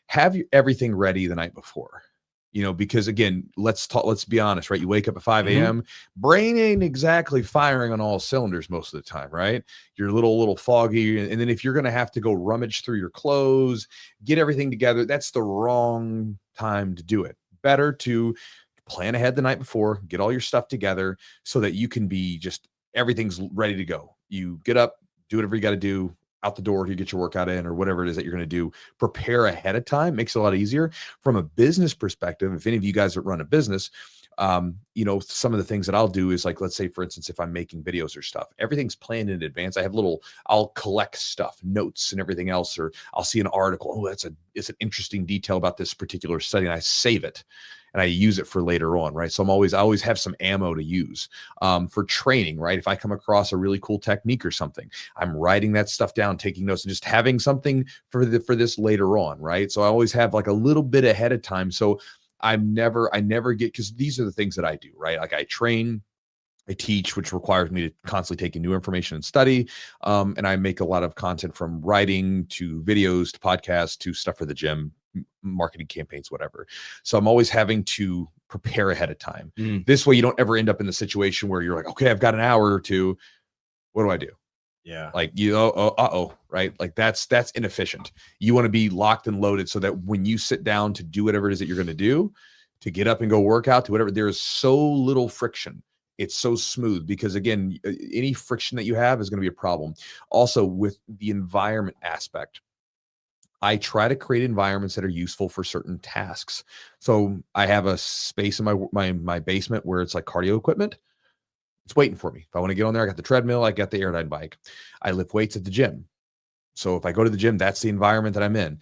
Have everything ready the night before, because again, let's be honest, right? You wake up at 5 a.m. Brain ain't exactly firing on all cylinders most of the time, right? You're a little foggy. And then if you're going to have to go rummage through your clothes, get everything together, that's the wrong time to do it. Better to plan ahead the night before, get all your stuff together so that you can be everything's ready to go. You get up, do whatever you got to do, out the door to get your workout in or whatever it is that you're going to do. Prepare ahead of time makes it a lot easier. From a business perspective, if any of you guys that run a business, some of the things that I'll do is like, let's say, for instance, if I'm making videos or stuff, everything's planned in advance. I'll collect stuff, notes and everything else, or I'll see an article. Oh, it's an interesting detail about this particular study. And I save it and I use it for later on. Right. So I always have some ammo to use for training, right? If I come across a really cool technique or something, I'm writing that stuff down, taking notes, and just having something for this later on. Right. So I always have like a little bit ahead of time. So I never get, because these are the things that I do, right? Like I train, I teach, which requires me to constantly take in new information and study. And I make a lot of content, from writing to videos to podcasts to stuff for the gym, marketing campaigns, whatever. So I'm always having to prepare ahead of time. This way you don't ever end up in the situation where you're like, okay, I've got an hour or two. What do I do? Yeah. Like, right? Like that's inefficient. You want to be locked and loaded so that when you sit down to do whatever it is that you're going to do, to get up and go work out, to whatever, there is so little friction. It's so smooth, because again, any friction that you have is going to be a problem. Also, with the environment aspect, I try to create environments that are useful for certain tasks. So I have a space in my basement where it's like cardio equipment. It's waiting for me. If I want to get on there, I got the treadmill, I got the Airdyne bike. I lift weights at the gym. So if I go to the gym, that's the environment that I'm in.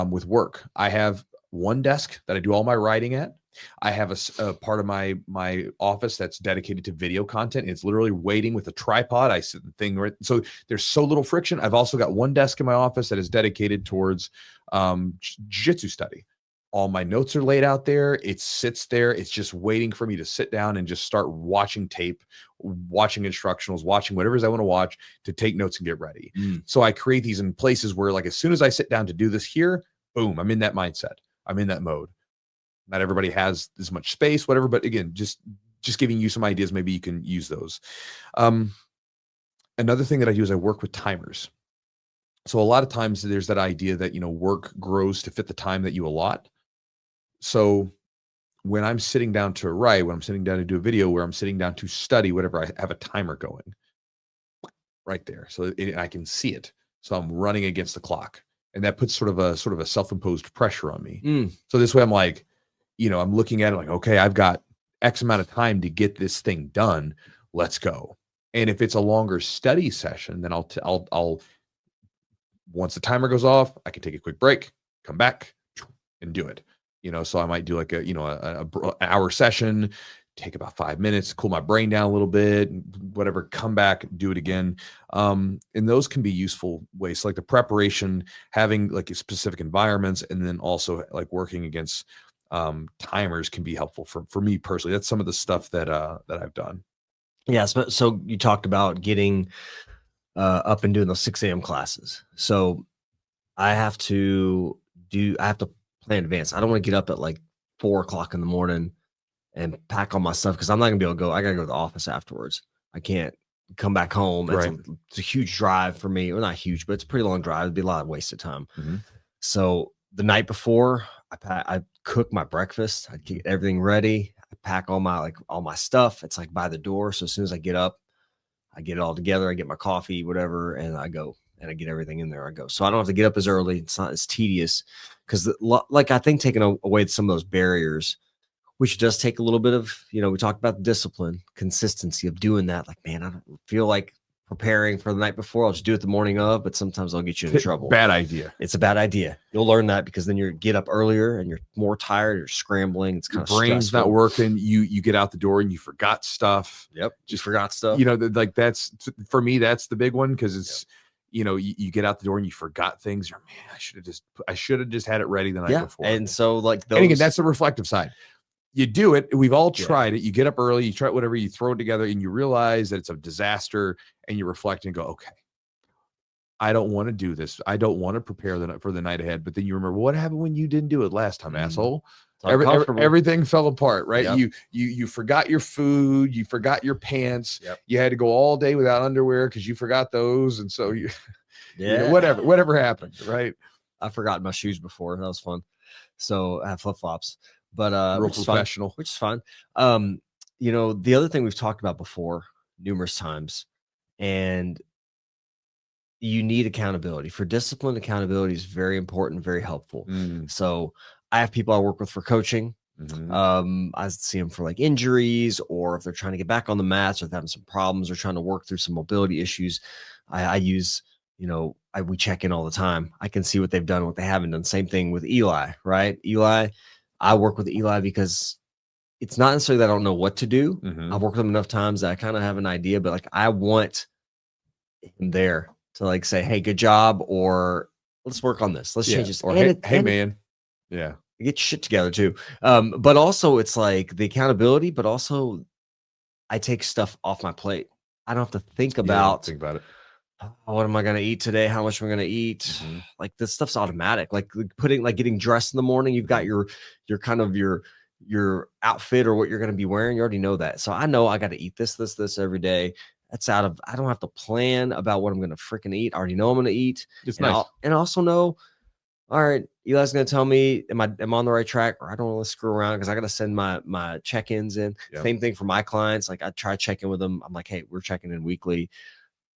With work, I have one desk that I do all my writing at. I have a part of my office that's dedicated to video content. It's literally waiting with a tripod. I sit the thing right. So there's so little friction. I've also got one desk in my office that is dedicated towards jiu-jitsu study. All my notes are laid out there. It sits there. It's just waiting for me to sit down and just start watching tape, watching instructionals, watching whatever it is I want to watch to take notes and get ready. So I create these in places where, like, as soon as I sit down to do this here, boom, I'm in that mindset. I'm in that mode. Not everybody has as much space, whatever. But again, just giving you some ideas. Maybe you can use those. Another thing that I do is I work with timers. So a lot of times there's that idea that, work grows to fit the time that you allot. So when I'm sitting down to write, when I'm sitting down to do a video, where I'm sitting down to study, whatever, I have a timer going right there. So I can see it. So I'm running against the clock, and that puts sort of a self-imposed pressure on me. So this way I'm like, I'm looking at it like, okay, I've got X amount of time to get this thing done. Let's go. And if it's a longer study session, then I'll once the timer goes off, I can take a quick break, come back and do it. So I might do like an hour session, take about 5 minutes, cool my brain down a little bit, whatever, come back, do it again. And those can be useful ways, like the preparation, having like specific environments, and then also like working against timers can be helpful for me personally. That's some of the stuff that I've done. Yeah. So you talked about getting up and doing those 6 a.m. classes. So I have to plan in advance. I don't want to get up at like 4 o'clock in the morning and pack all my stuff, because I'm not gonna be able to go. I gotta go to the office afterwards. I can't come back home. It's a huge drive for me. Well, not huge, but it's a pretty long drive. It'd be a lot of wasted time. So the night before, I cook my breakfast. I get everything ready. I pack all my stuff. It's like by the door. So as soon as I get up, I get it all together. I get my coffee, whatever, and I go and I get everything in there. I go. So I don't have to get up as early. It's not as tedious, because I think taking away some of those barriers, which does take a little bit of, we talked about the discipline, consistency of doing that. Like, man, I don't feel like preparing for the night before. I'll just do it the morning of, but sometimes I'll get you in trouble. Bad idea. It's a bad idea. You'll learn that, because then you get up earlier and you're more tired. You're scrambling. It's kind of brain's stressful. Not working. You get out the door and you forgot stuff. Yep. Just forgot stuff. Like that's, for me, that's the big one, because it's, you get out the door and you forgot things. You're, man, I should have just had it ready the night before. And so like and again, that's the reflective side. You do it. We've all tried it. You get up early, you try whatever, you throw it together, and you realize that it's a disaster, and you reflect and go, okay, I don't want to do this. I don't want to prepare for the night ahead. But then you remember, what happened when you didn't do it last time, asshole? Everything fell apart, right? Yep. You forgot your food, you forgot your pants. You had to go all day without underwear because you forgot those. And so whatever happened, right? I forgot my shoes before. That was fun. So I have flip-flops. But real professional, which is fun. The other thing we've talked about before numerous times, and you need accountability. For discipline, accountability is very important, very helpful. So I have people I work with for coaching. I see them for like injuries, or if they're trying to get back on the mats, or if they're having some problems, or trying to work through some mobility issues. I use, we check in all the time. I can see what they've done, what they haven't done. Same thing with Eli, right? I work with Eli because it's not necessarily that I don't know what to do. I've worked with him enough times that I kind of have an idea, but like I want him there to like say, hey, good job, or let's work on this. Let's change this. Or hey, man. Yeah. Get your shit together too. But also it's like the accountability, but also I take stuff off my plate. I don't have to think about it. What am I going to eat today? How much am I going to eat? Like this stuff's automatic. Like getting dressed in the morning, you've got your kind of your outfit or what you're going to be wearing. You already know that. So I know I got to eat this every day. I don't have to plan about what I'm going to freaking eat. I already know I'm going to eat. It's nice. And I also know, all right, Eli's going to tell me, am I on the right track, or I don't want to screw around because I got to send my check-ins in. Same thing for my clients. Like I try to check in with them. I'm like, hey, we're checking in weekly.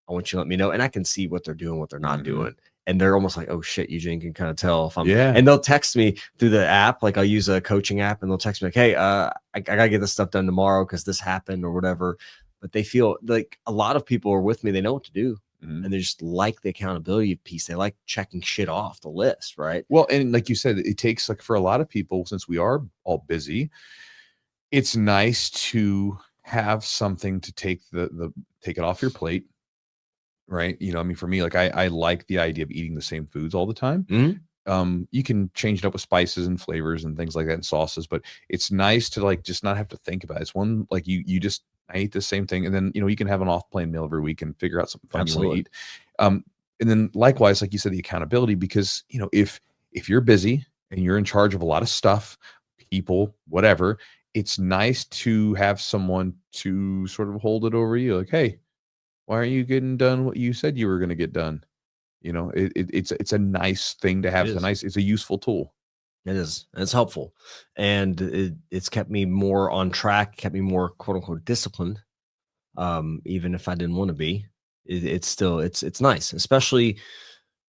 I want you to let me know. And I can see what they're doing, what they're not doing. And they're almost like, oh shit, Eugene can kind of tell if I'm, and they'll text me through the app. Like I'll use a coaching app, and they'll text me like, hey, I gotta get this stuff done tomorrow because this happened or whatever. but they feel like a lot of people are with me. They know what to do. Mhm. And they just like the accountability piece. They like checking shit off the list, right? Well, and like you said, it takes, like, for a lot of people, since we are all busy, it's nice to have something to take it off your plate, right? You know, I mean, for me, like, I like the idea of eating the same foods all the time. You can change it up with spices and flavors and things like that and sauces, but it's nice to, like, just not have to think about it. It's one, like, you just, I eat the same thing, and then, you know, you can have an off-plan meal every week and figure out something fun you want to Absolutely. eat. And then likewise, like you said, the accountability, because, you know, if you're busy and you're in charge of a lot of stuff, people, whatever, it's nice to have someone to sort of hold it over you. Like, hey, why aren't you getting done what you said you were going to get done? You know, it's a nice thing to have. It is. It's a useful tool. It is. And it's helpful. And it's kept me more on track, kept me more quote unquote disciplined. Even if I didn't want to be, it's still it's nice, especially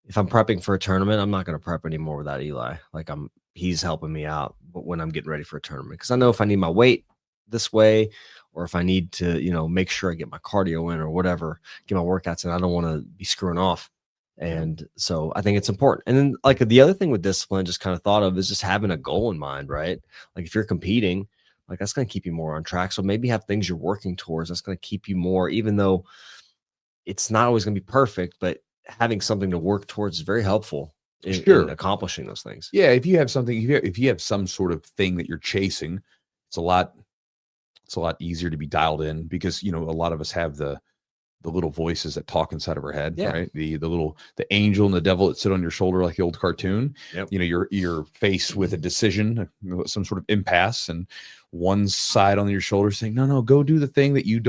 if I'm prepping for a tournament. I'm not going to prep anymore without Eli. Like he's helping me out when I'm getting ready for a tournament, because I know if I need my weight this way, or if I need to, make sure I get my cardio in or whatever, get my workouts in, I don't want to be screwing off. And so I think it's important. And then, like, the other thing with discipline, just kind of thought of, is just having a goal in mind, right? Like, if you're competing, like, that's going to keep you more on track. So maybe have things you're working towards that's going to keep you more, even though it's not always going to be perfect, but having something to work towards is very helpful in Sure. accomplishing those things. Yeah, if you have something, if you have some sort of thing that you're chasing, it's a lot easier to be dialed in, because, you know, a lot of us have the little voices that talk inside of our head, Yeah. right? The angel and the devil that sit on your shoulder, like the old cartoon. Yep. You know, you're faced with a decision, some sort of impasse, and one side on your shoulder saying, no, go do the thing that you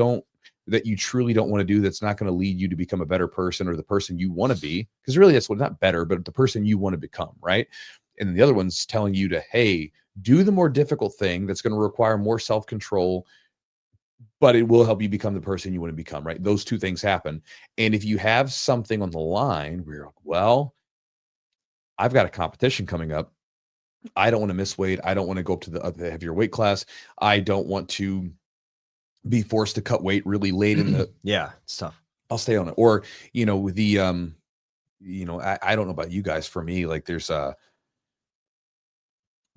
truly don't want to do, that's not going to lead you to become a better person or the person you want to be. Because really, that's what, not better, but the person you want to become, right? And then the other one's telling you to, hey, do the more difficult thing that's going to require more self-control, but it will help you become the person you want to become, right? Those two things happen. And if you have something on the line where you're like, well, I've got a competition coming up, I don't want to miss weight, I don't want to go up to the heavier weight class, I don't want to be forced to cut weight really late in the Yeah, it's tough. I'll stay on it. Or, you know, with the I don't know about you guys, for me, like, there's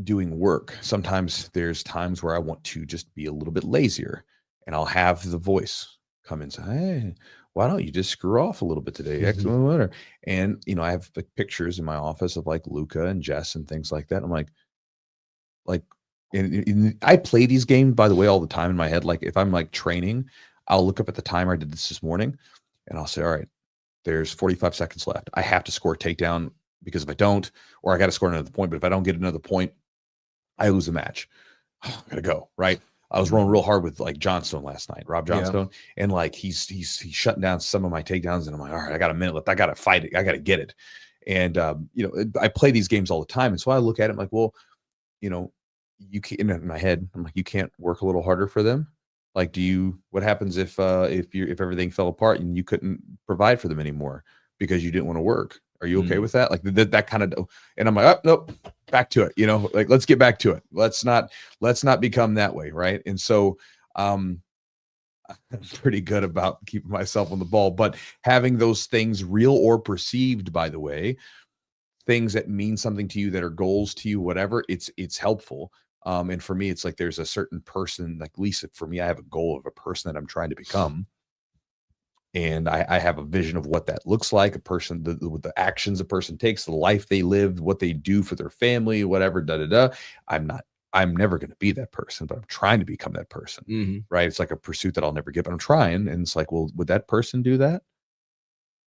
doing work, sometimes there's times where I want to just be a little bit lazier, and I'll have the voice come and say, hey, why don't you just screw off a little bit today? Excellent winner. And, you know, I have, like, pictures in my office of, like, Luca and Jess and things like that. I'm like, and I play these games, by the way, all the time in my head. Like, if I'm, like, training, I'll look up at the timer. I did this morning, and I'll say, all right, there's 45 seconds left. I have to score a takedown, because if I don't, or I got to score another point, but if I don't get another point, I lose the match. I gotta go, right? I was rolling real hard with, like, Johnstone last night, Rob Johnstone, and, like, he's shutting down some of my takedowns, and I'm like, all right, I got a minute left. I gotta fight it. I gotta get it. And you know, I play these games all the time, and so I look at it, I'm like, well, you know, you can't. In my head, I'm like, you can't work a little harder for them. Like, what happens if if everything fell apart and you couldn't provide for them anymore because you didn't want to work? Are you okay with that? Like, that kind of, and I'm like, oh, nope, back to it. You know, like, let's get back to it. Let's not become that way. Right. And so, I'm pretty good about keeping myself on the ball, but having those things, real or perceived, by the way, things that mean something to you, that are goals to you, whatever, it's helpful. And for me, it's like, there's a certain person, like Lisa, for me, I have a goal of a person that I'm trying to become. And I have a vision of what that looks like, a person, the actions a person takes, the life they live, what they do for their family, whatever, I'm never going to be that person, but I'm trying to become that person. Right. It's like a pursuit that I'll never get, but I'm trying. And it's like, well, would that person do that?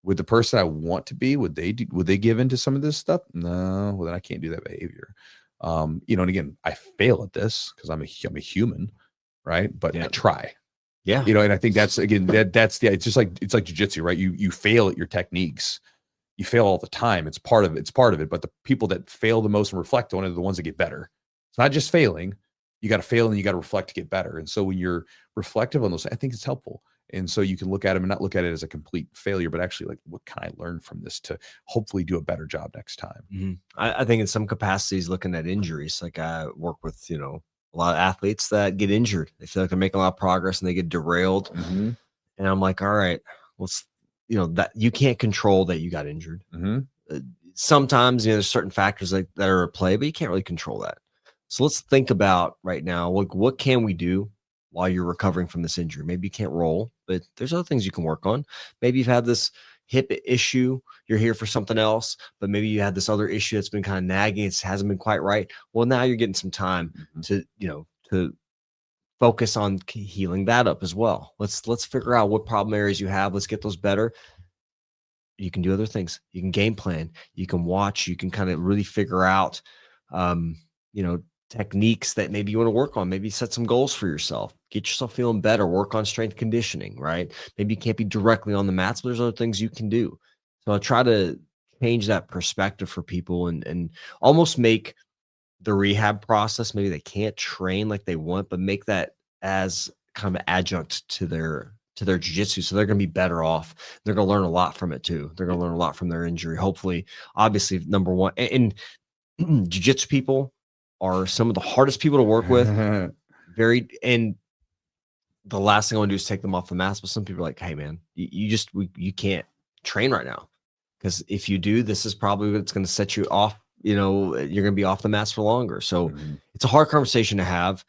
Would the person I want to be, would they give into some of this stuff? No, well, then I can't do that behavior. You know, and again, I fail at this because I'm a human, right? But I try. Yeah. You know, and I think that's, again, it's like jiu-jitsu, right? You fail at your techniques. You fail all the time. It's part of it. But the people that fail the most and reflect on it are the ones that get better. It's not just failing. You got to fail and you got to reflect to get better. And so when you're reflective on those, I think it's helpful. And so you can look at them and not look at it as a complete failure, but actually, like, what can I learn from this to hopefully do a better job next time? I think in some capacities, looking at injuries, like I work with, a lot of athletes that get injured. They feel like they're making a lot of progress and they get derailed. Mm-hmm. And I'm like, all right, let's, that you can't control that you got injured. Mm-hmm. Sometimes, there's certain factors that are at play, but you can't really control that. So let's think about right now, what can we do while you're recovering from this injury? Maybe you can't roll, but there's other things you can work on. Maybe you've had this hip issue, you're here for something else, but maybe you had this other issue that's been kind of nagging, it hasn't been quite right. Well, now you're getting some time to focus on healing that up as well. Let's figure out what problem areas you have. Let's get those better. You can do other things. You can game plan. You can watch. You can kind of really figure out, techniques that maybe you want to work on. Maybe set some goals for yourself. Get yourself feeling better. Work on strength conditioning, right? Maybe you can't be directly on the mats, but there's other things you can do. So I try to change that perspective for people and almost make the rehab process, maybe they can't train like they want, but make that as kind of an adjunct to their jiu-jitsu. So they're going to be better off. They're going to learn a lot from it too. They're going to learn a lot from their injury. Hopefully, obviously, number one, and jiu-jitsu people are some of the hardest people to work with. And the last thing I want to do is take them off the mats. But some people are like, hey man, you can't train right now. Because if you do, this is probably what's going to set you off. You're going to be off the mats for longer. So it's a hard conversation to have.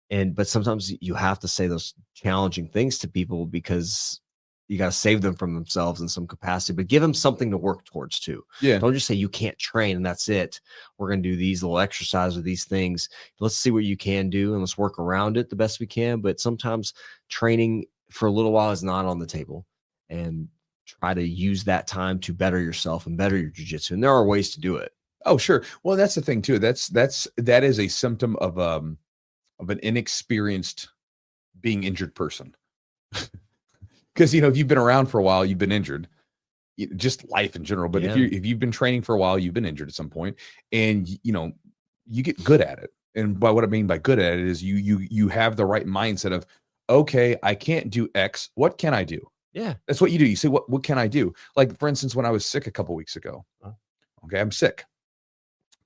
But sometimes you have to say those challenging things to people because you got to save them from themselves in some capacity, but give them something to work towards too. Yeah. Don't just say you can't train and that's it. We're going to do these little exercises or these things. Let's see what you can do and let's work around it the best we can. But sometimes training for a little while is not on the table, and try to use that time to better yourself and better your jiu-jitsu. And there are ways to do it. Oh, sure. Well, that's the thing too. That is a symptom of an inexperienced being injured person. Because if you've been around for a while, you've been injured. Just life in general. But if you've been training for a while, you've been injured at some point, and you get good at it. And by what I mean by good at it is you have the right mindset of, okay, I can't do X. What can I do? Yeah, that's what you do. You say, what can I do? Like for instance, when I was sick a couple weeks ago. Okay, I'm sick.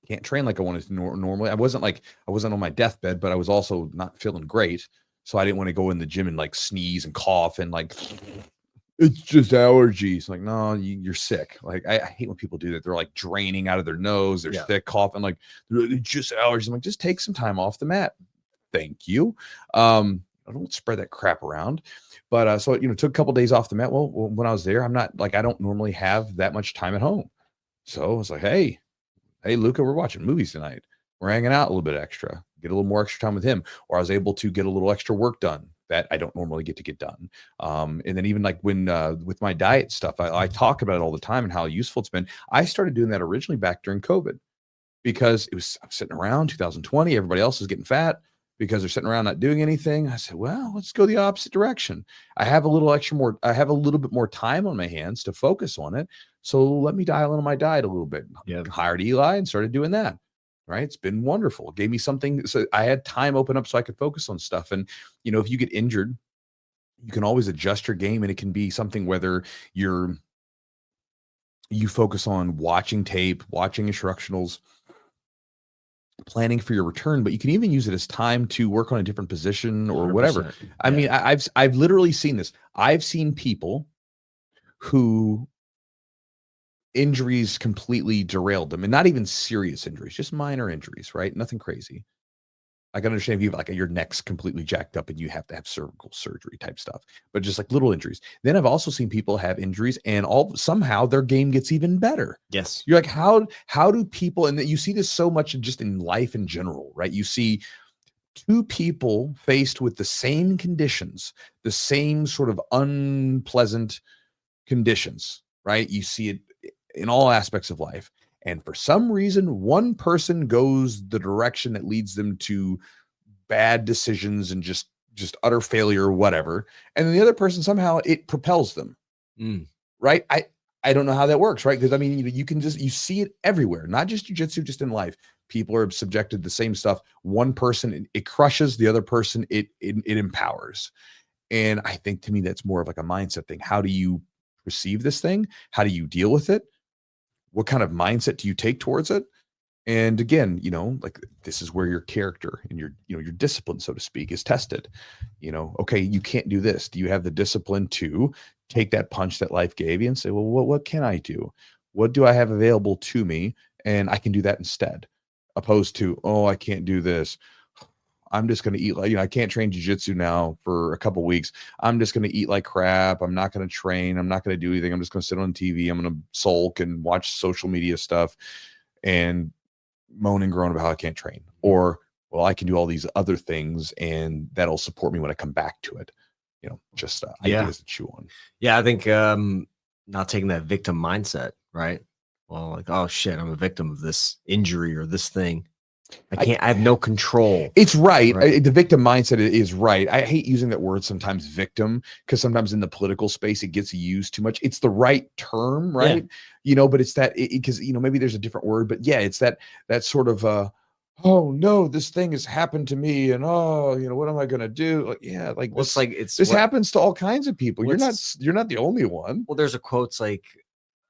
Can't train like I wanted to normally. I wasn't on my deathbed, but I was also not feeling great. So I didn't want to go in the gym and like sneeze and cough and like, it's just allergies. Like, no, you're sick. Like, I hate when people do that. They're like draining out of their nose. They're sick, coughing, like, it's just allergies. I'm like, just take some time off the mat. Thank you. I don't spread that crap around. But so it took a couple of days off the mat. Well, when I was there, I don't normally have that much time at home. So I was like, hey, Luca, we're watching movies tonight. We're hanging out a little bit extra, get a little more extra time with him. Or I was able to get a little extra work done that I don't normally get to get done. And then even like when with my diet stuff, I talk about it all the time and how useful it's been. I started doing that originally back during COVID because I'm sitting around 2020. Everybody else is getting fat because they're sitting around not doing anything. I said, well, let's go the opposite direction. I have a little bit more time on my hands to focus on it. So let me dial in on my diet a little bit. Hired Eli and started doing that. Right. It's been wonderful. It gave me something. So I had time open up so I could focus on stuff. And, if you get injured, you can always adjust your game, and it can be something whether you focus on watching tape, watching instructionals, planning for your return, but you can even use it as time to work on a different position or whatever. I mean, I've literally seen this. I've seen people who injuries completely derailed them, and not even serious injuries, just minor injuries, right? Nothing crazy. I can understand if you have your neck's completely jacked up and you have to have cervical surgery type stuff, but just like little injuries. Then I've also seen people have injuries and somehow their game gets even better. Yes. You're like, how do people, and you see this so much just in life in general, right? You see two people faced with the same conditions, the same sort of unpleasant conditions, right? You see it in all aspects of life. And for some reason, one person goes the direction that leads them to bad decisions and just utter failure or whatever. And then the other person, somehow it propels them. Right. I don't know how that works. Right. Because I mean, you see it everywhere, not just jiu-jitsu, just in life. People are subjected to the same stuff. One person, it crushes, the other person, it empowers. And I think to me, that's more of like a mindset thing. How do you perceive this thing? How do you deal with it? What kind of mindset do you take towards it? And again, like this is where your character and your discipline, so to speak, is tested. Okay, you can't do this. Do you have the discipline to take that punch that life gave you and say, well, what can I do? What do I have available to me? And I can do that instead, opposed to, oh, I can't do this. I'm just going to eat like, I can't train jiu-jitsu now for a couple weeks. I'm just going to eat like crap. I'm not going to train. I'm not going to do anything. I'm just going to sit on TV. I'm going to sulk and watch social media stuff and moan and groan about how I can't train. Or, well, I can do all these other things and that'll support me when I come back to it. Just ideas to chew on. Yeah, I think not taking that victim mindset, right? Well, like, oh shit, I'm a victim of this injury or this thing. I have no control. It's right. The victim mindset is right. I hate using that word sometimes, victim, because sometimes in the political space it gets used too much. It's the right term, right? Yeah. But it's that because maybe there's a different word, but yeah, it's that sort of oh no, this thing has happened to me, and oh, what am I gonna do? Like, yeah, like well, this happens to all kinds of people. You're not the only one. Well, there's a quote like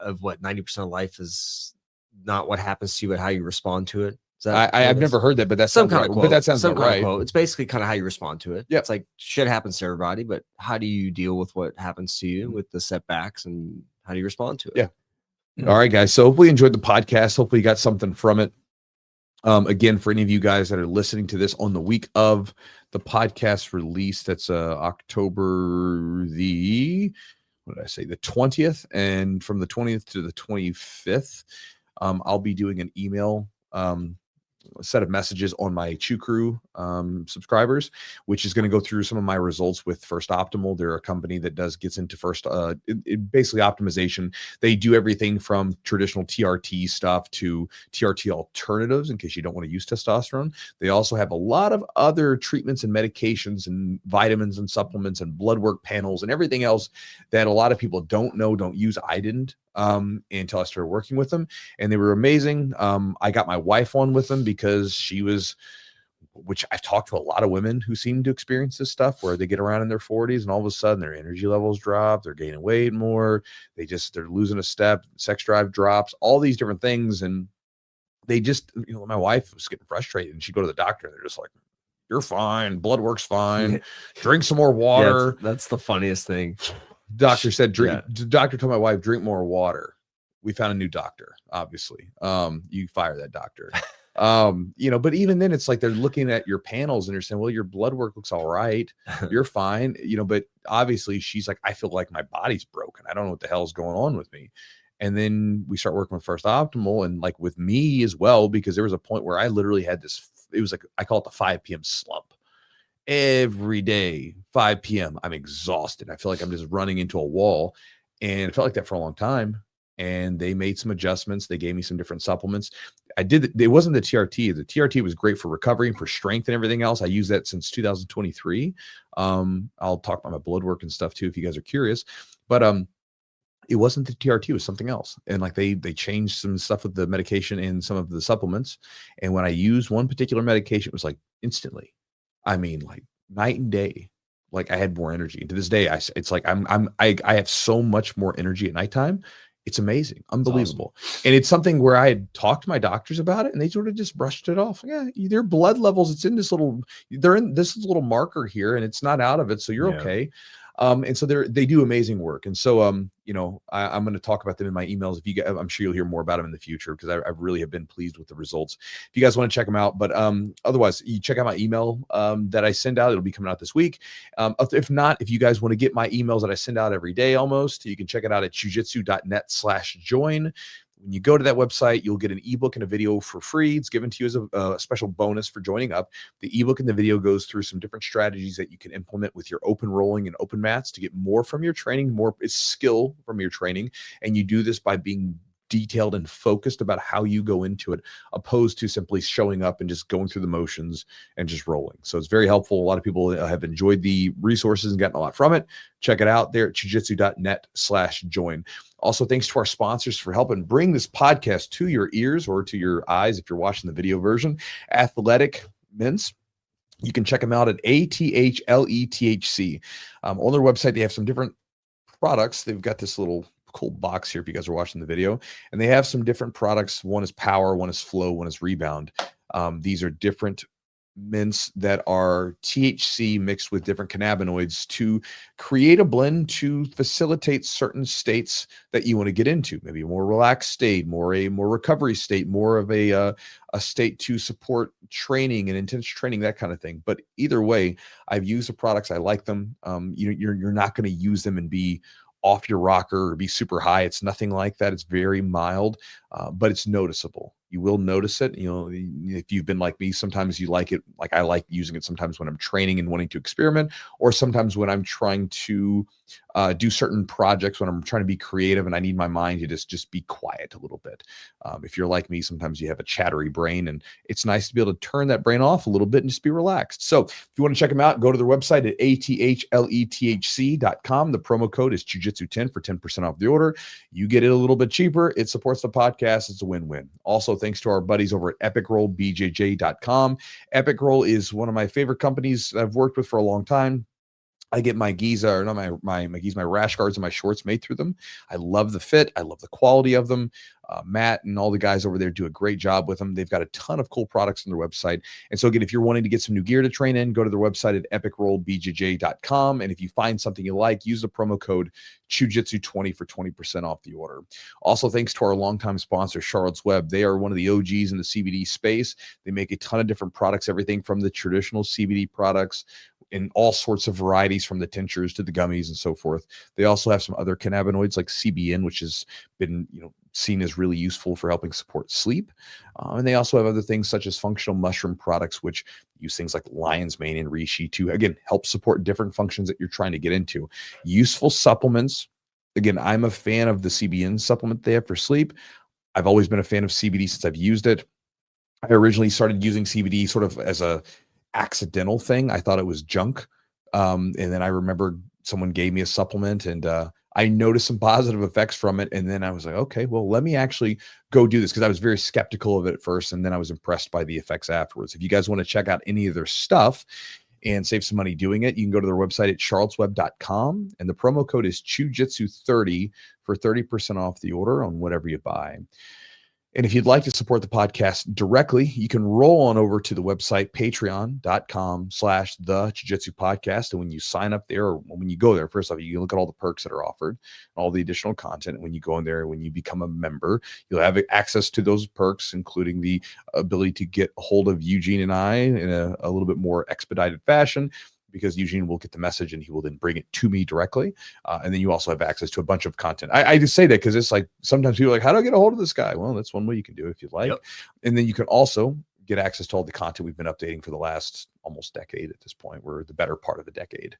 of what 90% of life is not what happens to you, but how you respond to it. I've never heard that, but that's some kind of quote. But that sounds some right. Quote. It's basically kind of how you respond to it. Yeah, it's like shit happens to everybody, but how do you deal with what happens to you with the setbacks, and how do you respond to it? Yeah. All right, guys. So hopefully you enjoyed the podcast. Hopefully you got something from it. Again, for any of you guys that are listening to this on the week of the podcast release, that's October the 20th, and from the 20th to the 25th, I'll be doing an email set of messages on my Chew Crew subscribers, which is going to go through some of my results with First Optimal. They're a company that gets into basically optimization. They do everything from traditional TRT stuff to TRT alternatives in case you don't want to use testosterone. They also have a lot of other treatments and medications and vitamins and supplements and blood work panels and everything else that a lot of people don't use. I didn't until I started working with them, and they were amazing. I got my wife on with them because which I've talked to a lot of women who seem to experience this stuff where they get around in their 40s and all of a sudden their energy levels drop, they're gaining weight more, they're losing a step, sex drive drops, all these different things. And they just, my wife was getting frustrated and she'd go to the doctor and they're just like, you're fine, blood work's fine, drink some more water. Yeah, that's the funniest thing. Doctor said, the doctor told my wife, drink more water. We found a new doctor, obviously. You fire that doctor. But even then it's like they're looking at your panels and they're saying, well, your blood work looks all right. You're fine. But obviously she's like, I feel like my body's broken. I don't know what the hell is going on with me. And then we start working with First Optimal and like with me as well, because there was a point where I literally had it was like, I call it the 5 p.m. slump. Every day, 5 p.m., I'm exhausted. I feel like I'm just running into a wall. And it felt like that for a long time. And they made some adjustments. They gave me some different supplements. It wasn't the TRT. The TRT was great for recovery and for strength and everything else. I use that since 2023. I'll talk about my blood work and stuff too, if you guys are curious. But it wasn't the TRT, it was something else. And like they changed some stuff with the medication and some of the supplements. And when I used one particular medication, it was like instantly. I mean, like night and day, like I had more energy. And to this day, it's like I have so much more energy at nighttime. It's amazing, unbelievable. Awesome. And it's something where I had talked to my doctors about it and they sort of just brushed it off. Yeah, their blood levels, they're in this little marker here and it's not out of it. So you're okay. And so they do amazing work. And so, I'm going to talk about them in my emails. If you guys, I'm sure you'll hear more about them in the future because I really have been pleased with the results. If you guys want to check them out, but otherwise you check out my email that I send out. It'll be coming out this week. If not, if you guys want to get my emails that I send out every day, almost, you can check it out at chewjitsu.net/join. When you go to that website, you'll get an ebook and a video for free. It's given to you as a special bonus for joining up. The ebook and the video goes through some different strategies that you can implement with your open rolling and open mats to get more from your training, more skill from your training. And you do this by being detailed and focused about how you go into it, opposed to simply showing up and just going through the motions and just rolling. So it's very helpful. A lot of people have enjoyed the resources and gotten a lot from it. Check it out there at chewjitsu.net/join. Also, thanks to our sponsors for helping bring this podcast to your ears or to your eyes if you're watching the video version. Athletic Mints. You can check them out at ATHLETHC. On their website, they have some different products. They've got this little cool box here if you guys are watching the video. And they have some different products. One is power, one is flow, one is rebound. These are different mints that are THC mixed with different cannabinoids to create a blend to facilitate certain states that you want to get into. Maybe a more relaxed state, more recovery state, more of a state to support training and intense training, that kind of thing. But either way, I've used the products. I like them. You're not going to use them and be off your rocker or be super high. It's nothing like that. It's very mild, but it's noticeable. You will notice it. If you've been like me, sometimes you like it. Like I like using it sometimes when I'm training and wanting to experiment, or sometimes when I'm trying to do certain projects, when I'm trying to be creative and I need my mind to just be quiet a little bit. If you're like me, sometimes you have a chattery brain, and it's nice to be able to turn that brain off a little bit and just be relaxed. So if you want to check them out, go to their website at athlethc.com. The promo code is Chewjitsu10 for 10% off the order. You get it a little bit cheaper. It supports the podcast. It's a win-win. Also, thanks to our buddies over at rollbjj.com. Epic Roll is one of my favorite companies I've worked with for a long time. I get my Giza, or not my Giza, my rash guards and my shorts made through them. I love the fit. I love the quality of them. Matt and all the guys over there do a great job with them. They've got a ton of cool products on their website. And so again, if you're wanting to get some new gear to train in, go to their website at epicrollbjj.com. And if you find something you like, use the promo code Chewjitsu20 for 20% off the order. Also, thanks to our longtime sponsor, Charlotte's Web. They are one of the OGs in the CBD space. They make a ton of different products, everything from the traditional CBD products in all sorts of varieties, from the tinctures to the gummies and so forth. They also have some other cannabinoids like CBN, which has been, seen as really useful for helping support sleep. And they also have other things such as functional mushroom products, which use things like lion's mane and reishi to, again, help support different functions that you're trying to get into. Useful supplements. Again, I'm a fan of the CBN supplement they have for sleep. I've always been a fan of CBD since I've used it. I originally started using CBD sort of as a accidental thing. I thought it was junk. And then I remember someone gave me a supplement, and I noticed some positive effects from it. And then I was like, okay, well, let me actually go do this, because I was very skeptical of it at first. And then I was impressed by the effects afterwards. If you guys want to check out any of their stuff and save some money doing it, you can go to their website at charlottesweb.com. And the promo code is Chewjitsu30 for 30% off the order on whatever you buy. And if you'd like to support the podcast directly, you can roll on over to the website, patreon.com/the Jiu-Jitsu podcast. And when you sign up there, or when you go there, first off, you can look at all the perks that are offered, all the additional content. And when you go in there, when you become a member, you'll have access to those perks, including the ability to get a hold of Eugene and I in a little bit more expedited fashion, because Eugene will get the message and he will then bring it to me directly. And then you also have access to a bunch of content. I just say that because it's like, sometimes people are like, how do I get a hold of this guy? Well, that's one way you can do it if you'd like. Yep. And then you can also get access to all the content we've been updating for the last almost decade at this point. We're the better part of the decade,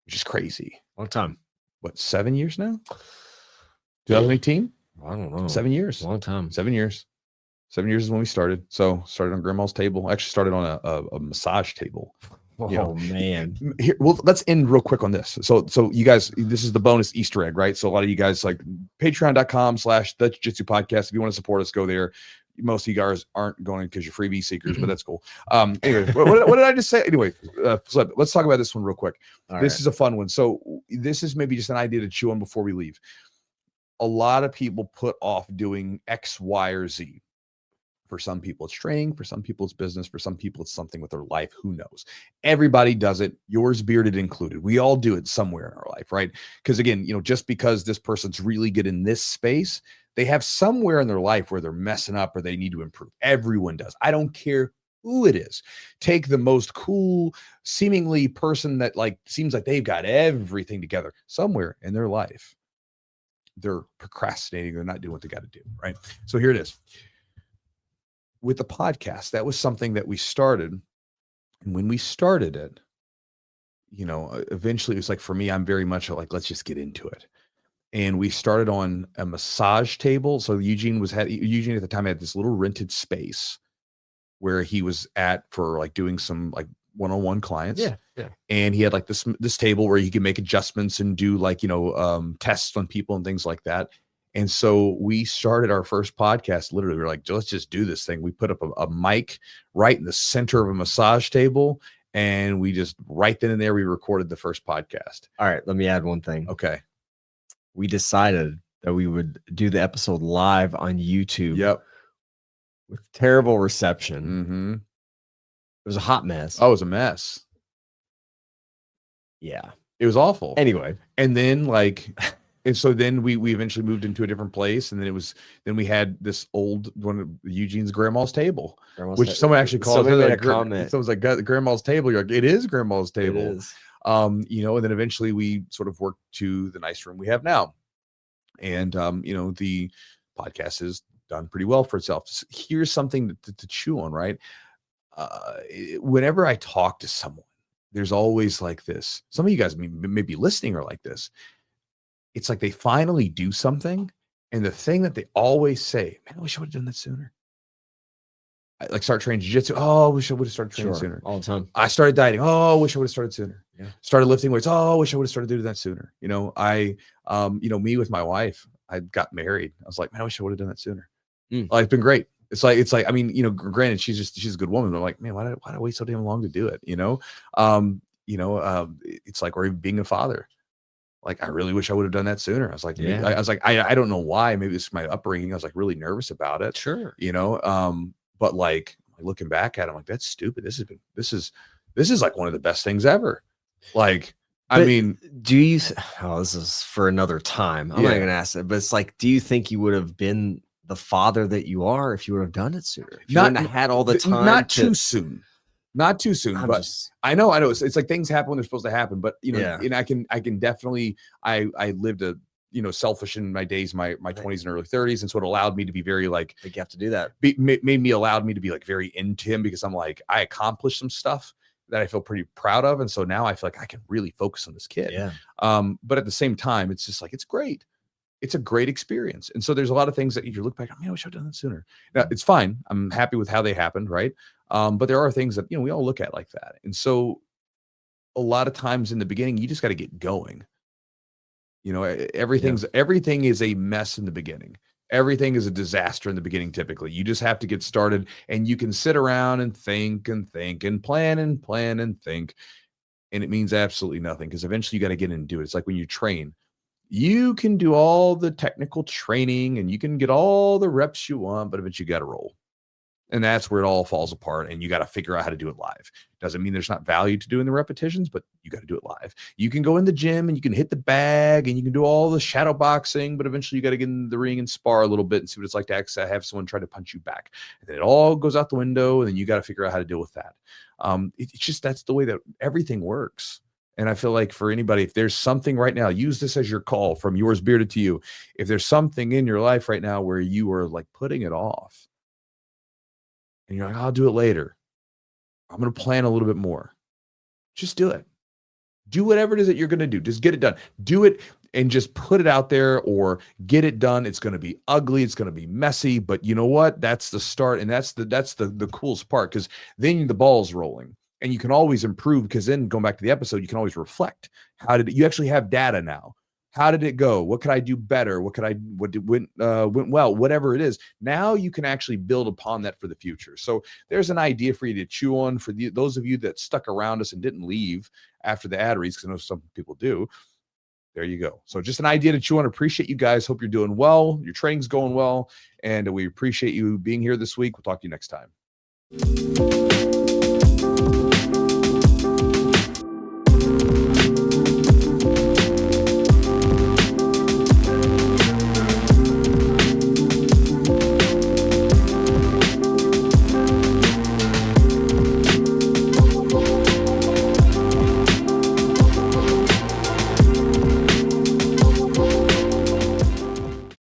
which is crazy. Long time. What, 7 years now? 2018? I don't know. 7 years. Long time. 7 years. 7 years is when we started. So started on grandma's table. I actually started on a massage table. Oh man. Here, well, let's end real quick on this. So you guys, this is the bonus Easter egg, right? So a lot of you guys, like, patreon.com/the Jiu-Jitsu podcast. If you want to support us, go there. Most of you guys aren't going because you're freebie seekers, but that's cool. Anyway, what did I just say? Anyway, let's talk about this one real quick. This is a fun one. So this is maybe just an idea to chew on before we leave. A lot of people put off doing X, Y, or Z. For some people, it's training. For some people, it's business. For some people, it's something with their life. Who knows? Everybody does it, yours bearded included. We all do it somewhere in our life, right? Because again, just because this person's really good in this space, they have somewhere in their life where they're messing up or they need to improve. Everyone does. I don't care who it is. Take the most cool, seemingly person that seems like they've got everything together. Somewhere in their life, they're procrastinating. They're not doing what they got to do, right? So here it is. With the podcast, that was something that we started. And when we started it, eventually it was like, for me, I'm very much like, let's just get into it. And we started on a massage table. So Eugene at the time had this little rented space where he was at for doing some one-on-one clients. Yeah. And he had this table where he could make adjustments and do tests on people and things like that. And so we started our first podcast. Literally, we were like, let's just do this thing. We put up a mic right in the center of a massage table. And we just, right then and there, we recorded the first podcast. All right. Let me add one thing. Okay. We decided that we would do the episode live on YouTube. Yep. With terrible reception. Mm-hmm. It was a hot mess. Oh, it was a mess. Yeah. It was awful. Anyway. And then like, and so then we eventually moved into a different place. And then we had this old one of Eugene's grandma's table, which someone actually called a comment. Someone's like, grandma's table. You're like, it is grandma's table. It is. You know, and then eventually we sort of worked to the nice room we have now. And, you know, the podcast has done pretty well for itself. Here's something to chew on, right? Whenever I talk to someone, there's always like this. Some of you guys may be listening are like this. It's like they finally do something. And the thing that they always say, man, I wish I would have done that sooner. I like start training jiu-jitsu. Oh, I wish I would have started training sooner. All the time. I started dieting. Oh, I wish I would have started sooner. Yeah. Started lifting weights. Oh, I wish I would have started doing that sooner. You know, you know, me with my wife, I got married. I was like, man, I wish I would have done that sooner. Like, it's been great. It's like, I mean, you know, granted, she's a good woman. But I'm like, man, why did I wait so damn long to do it? You know, it's like, or even being a father. Like, I really wish I would have done that sooner. I was like, yeah. I was like, I don't know why. Maybe it's my upbringing. I was like really nervous about it. Sure. You know, but like looking back at it, I'm like, that's stupid. This is like one of the best things ever. Like, but I mean, do you? Oh, this is for another time. I'm not going to ask it, but it's like, do you think you would have been the father that you are if you would have done it sooner? If you wouldn't have had all the time. Not too soon. Not too soon, but I know. It's like things happen when they're supposed to happen. But you know, and I can definitely. I lived a selfish in my days, my 20s and early 30s, and so it allowed me to be very like. I think you have to do that. Allowed me to be like very into him because I'm like I accomplished some stuff that I feel pretty proud of, and so now I feel like I can really focus on this kid. Yeah. But at the same time, it's just like it's great. It's a great experience. And so there's a lot of things that you look back, I wish I'd done that sooner. Now, it's fine. I'm happy with how they happened, right? But there are things that, we all look at like that. And so a lot of times in the beginning, you just got to get going. Everything is a mess in the beginning. Everything is a disaster in the beginning, typically. You just have to get started, and you can sit around and think and plan and think. And it means absolutely nothing because eventually you got to get in and do it. It's like when you train. You can do all the technical training and you can get all the reps you want, but eventually you got to roll. And that's where it all falls apart. And you got to figure out how to do it live. Doesn't mean there's not value to doing the repetitions, but you got to do it live. You can go in the gym and you can hit the bag and you can do all the shadow boxing, but eventually you got to get in the ring and spar a little bit and see what it's like to have someone try to punch you back. And then it all goes out the window, and then you got to figure out how to deal with that. It's just, that's the way that everything works. And I feel like for anybody, if there's something right now, use this as your call from yours bearded to you. If there's something in your life right now where you are like putting it off and you're like, I'll do it later. I'm going to plan a little bit more. Just do it. Do whatever it is that you're going to do. Just get it done. Do it and just put it out there or get it done. It's going to be ugly. It's going to be messy, but you know what? That's the start. And that's the coolest part, because then the ball's rolling. And you can always improve, because then going back to the episode, you can always reflect. You actually have data now? How did it go? What could I do better? What went well? Whatever it is. Now you can actually build upon that for the future. So there's an idea for you to chew on for those of you that stuck around us and didn't leave after the ad reads, because I know some people do. There you go. So just an idea to chew on. Appreciate you guys. Hope you're doing well. Your training's going well. And we appreciate you being here this week. We'll talk to you next time.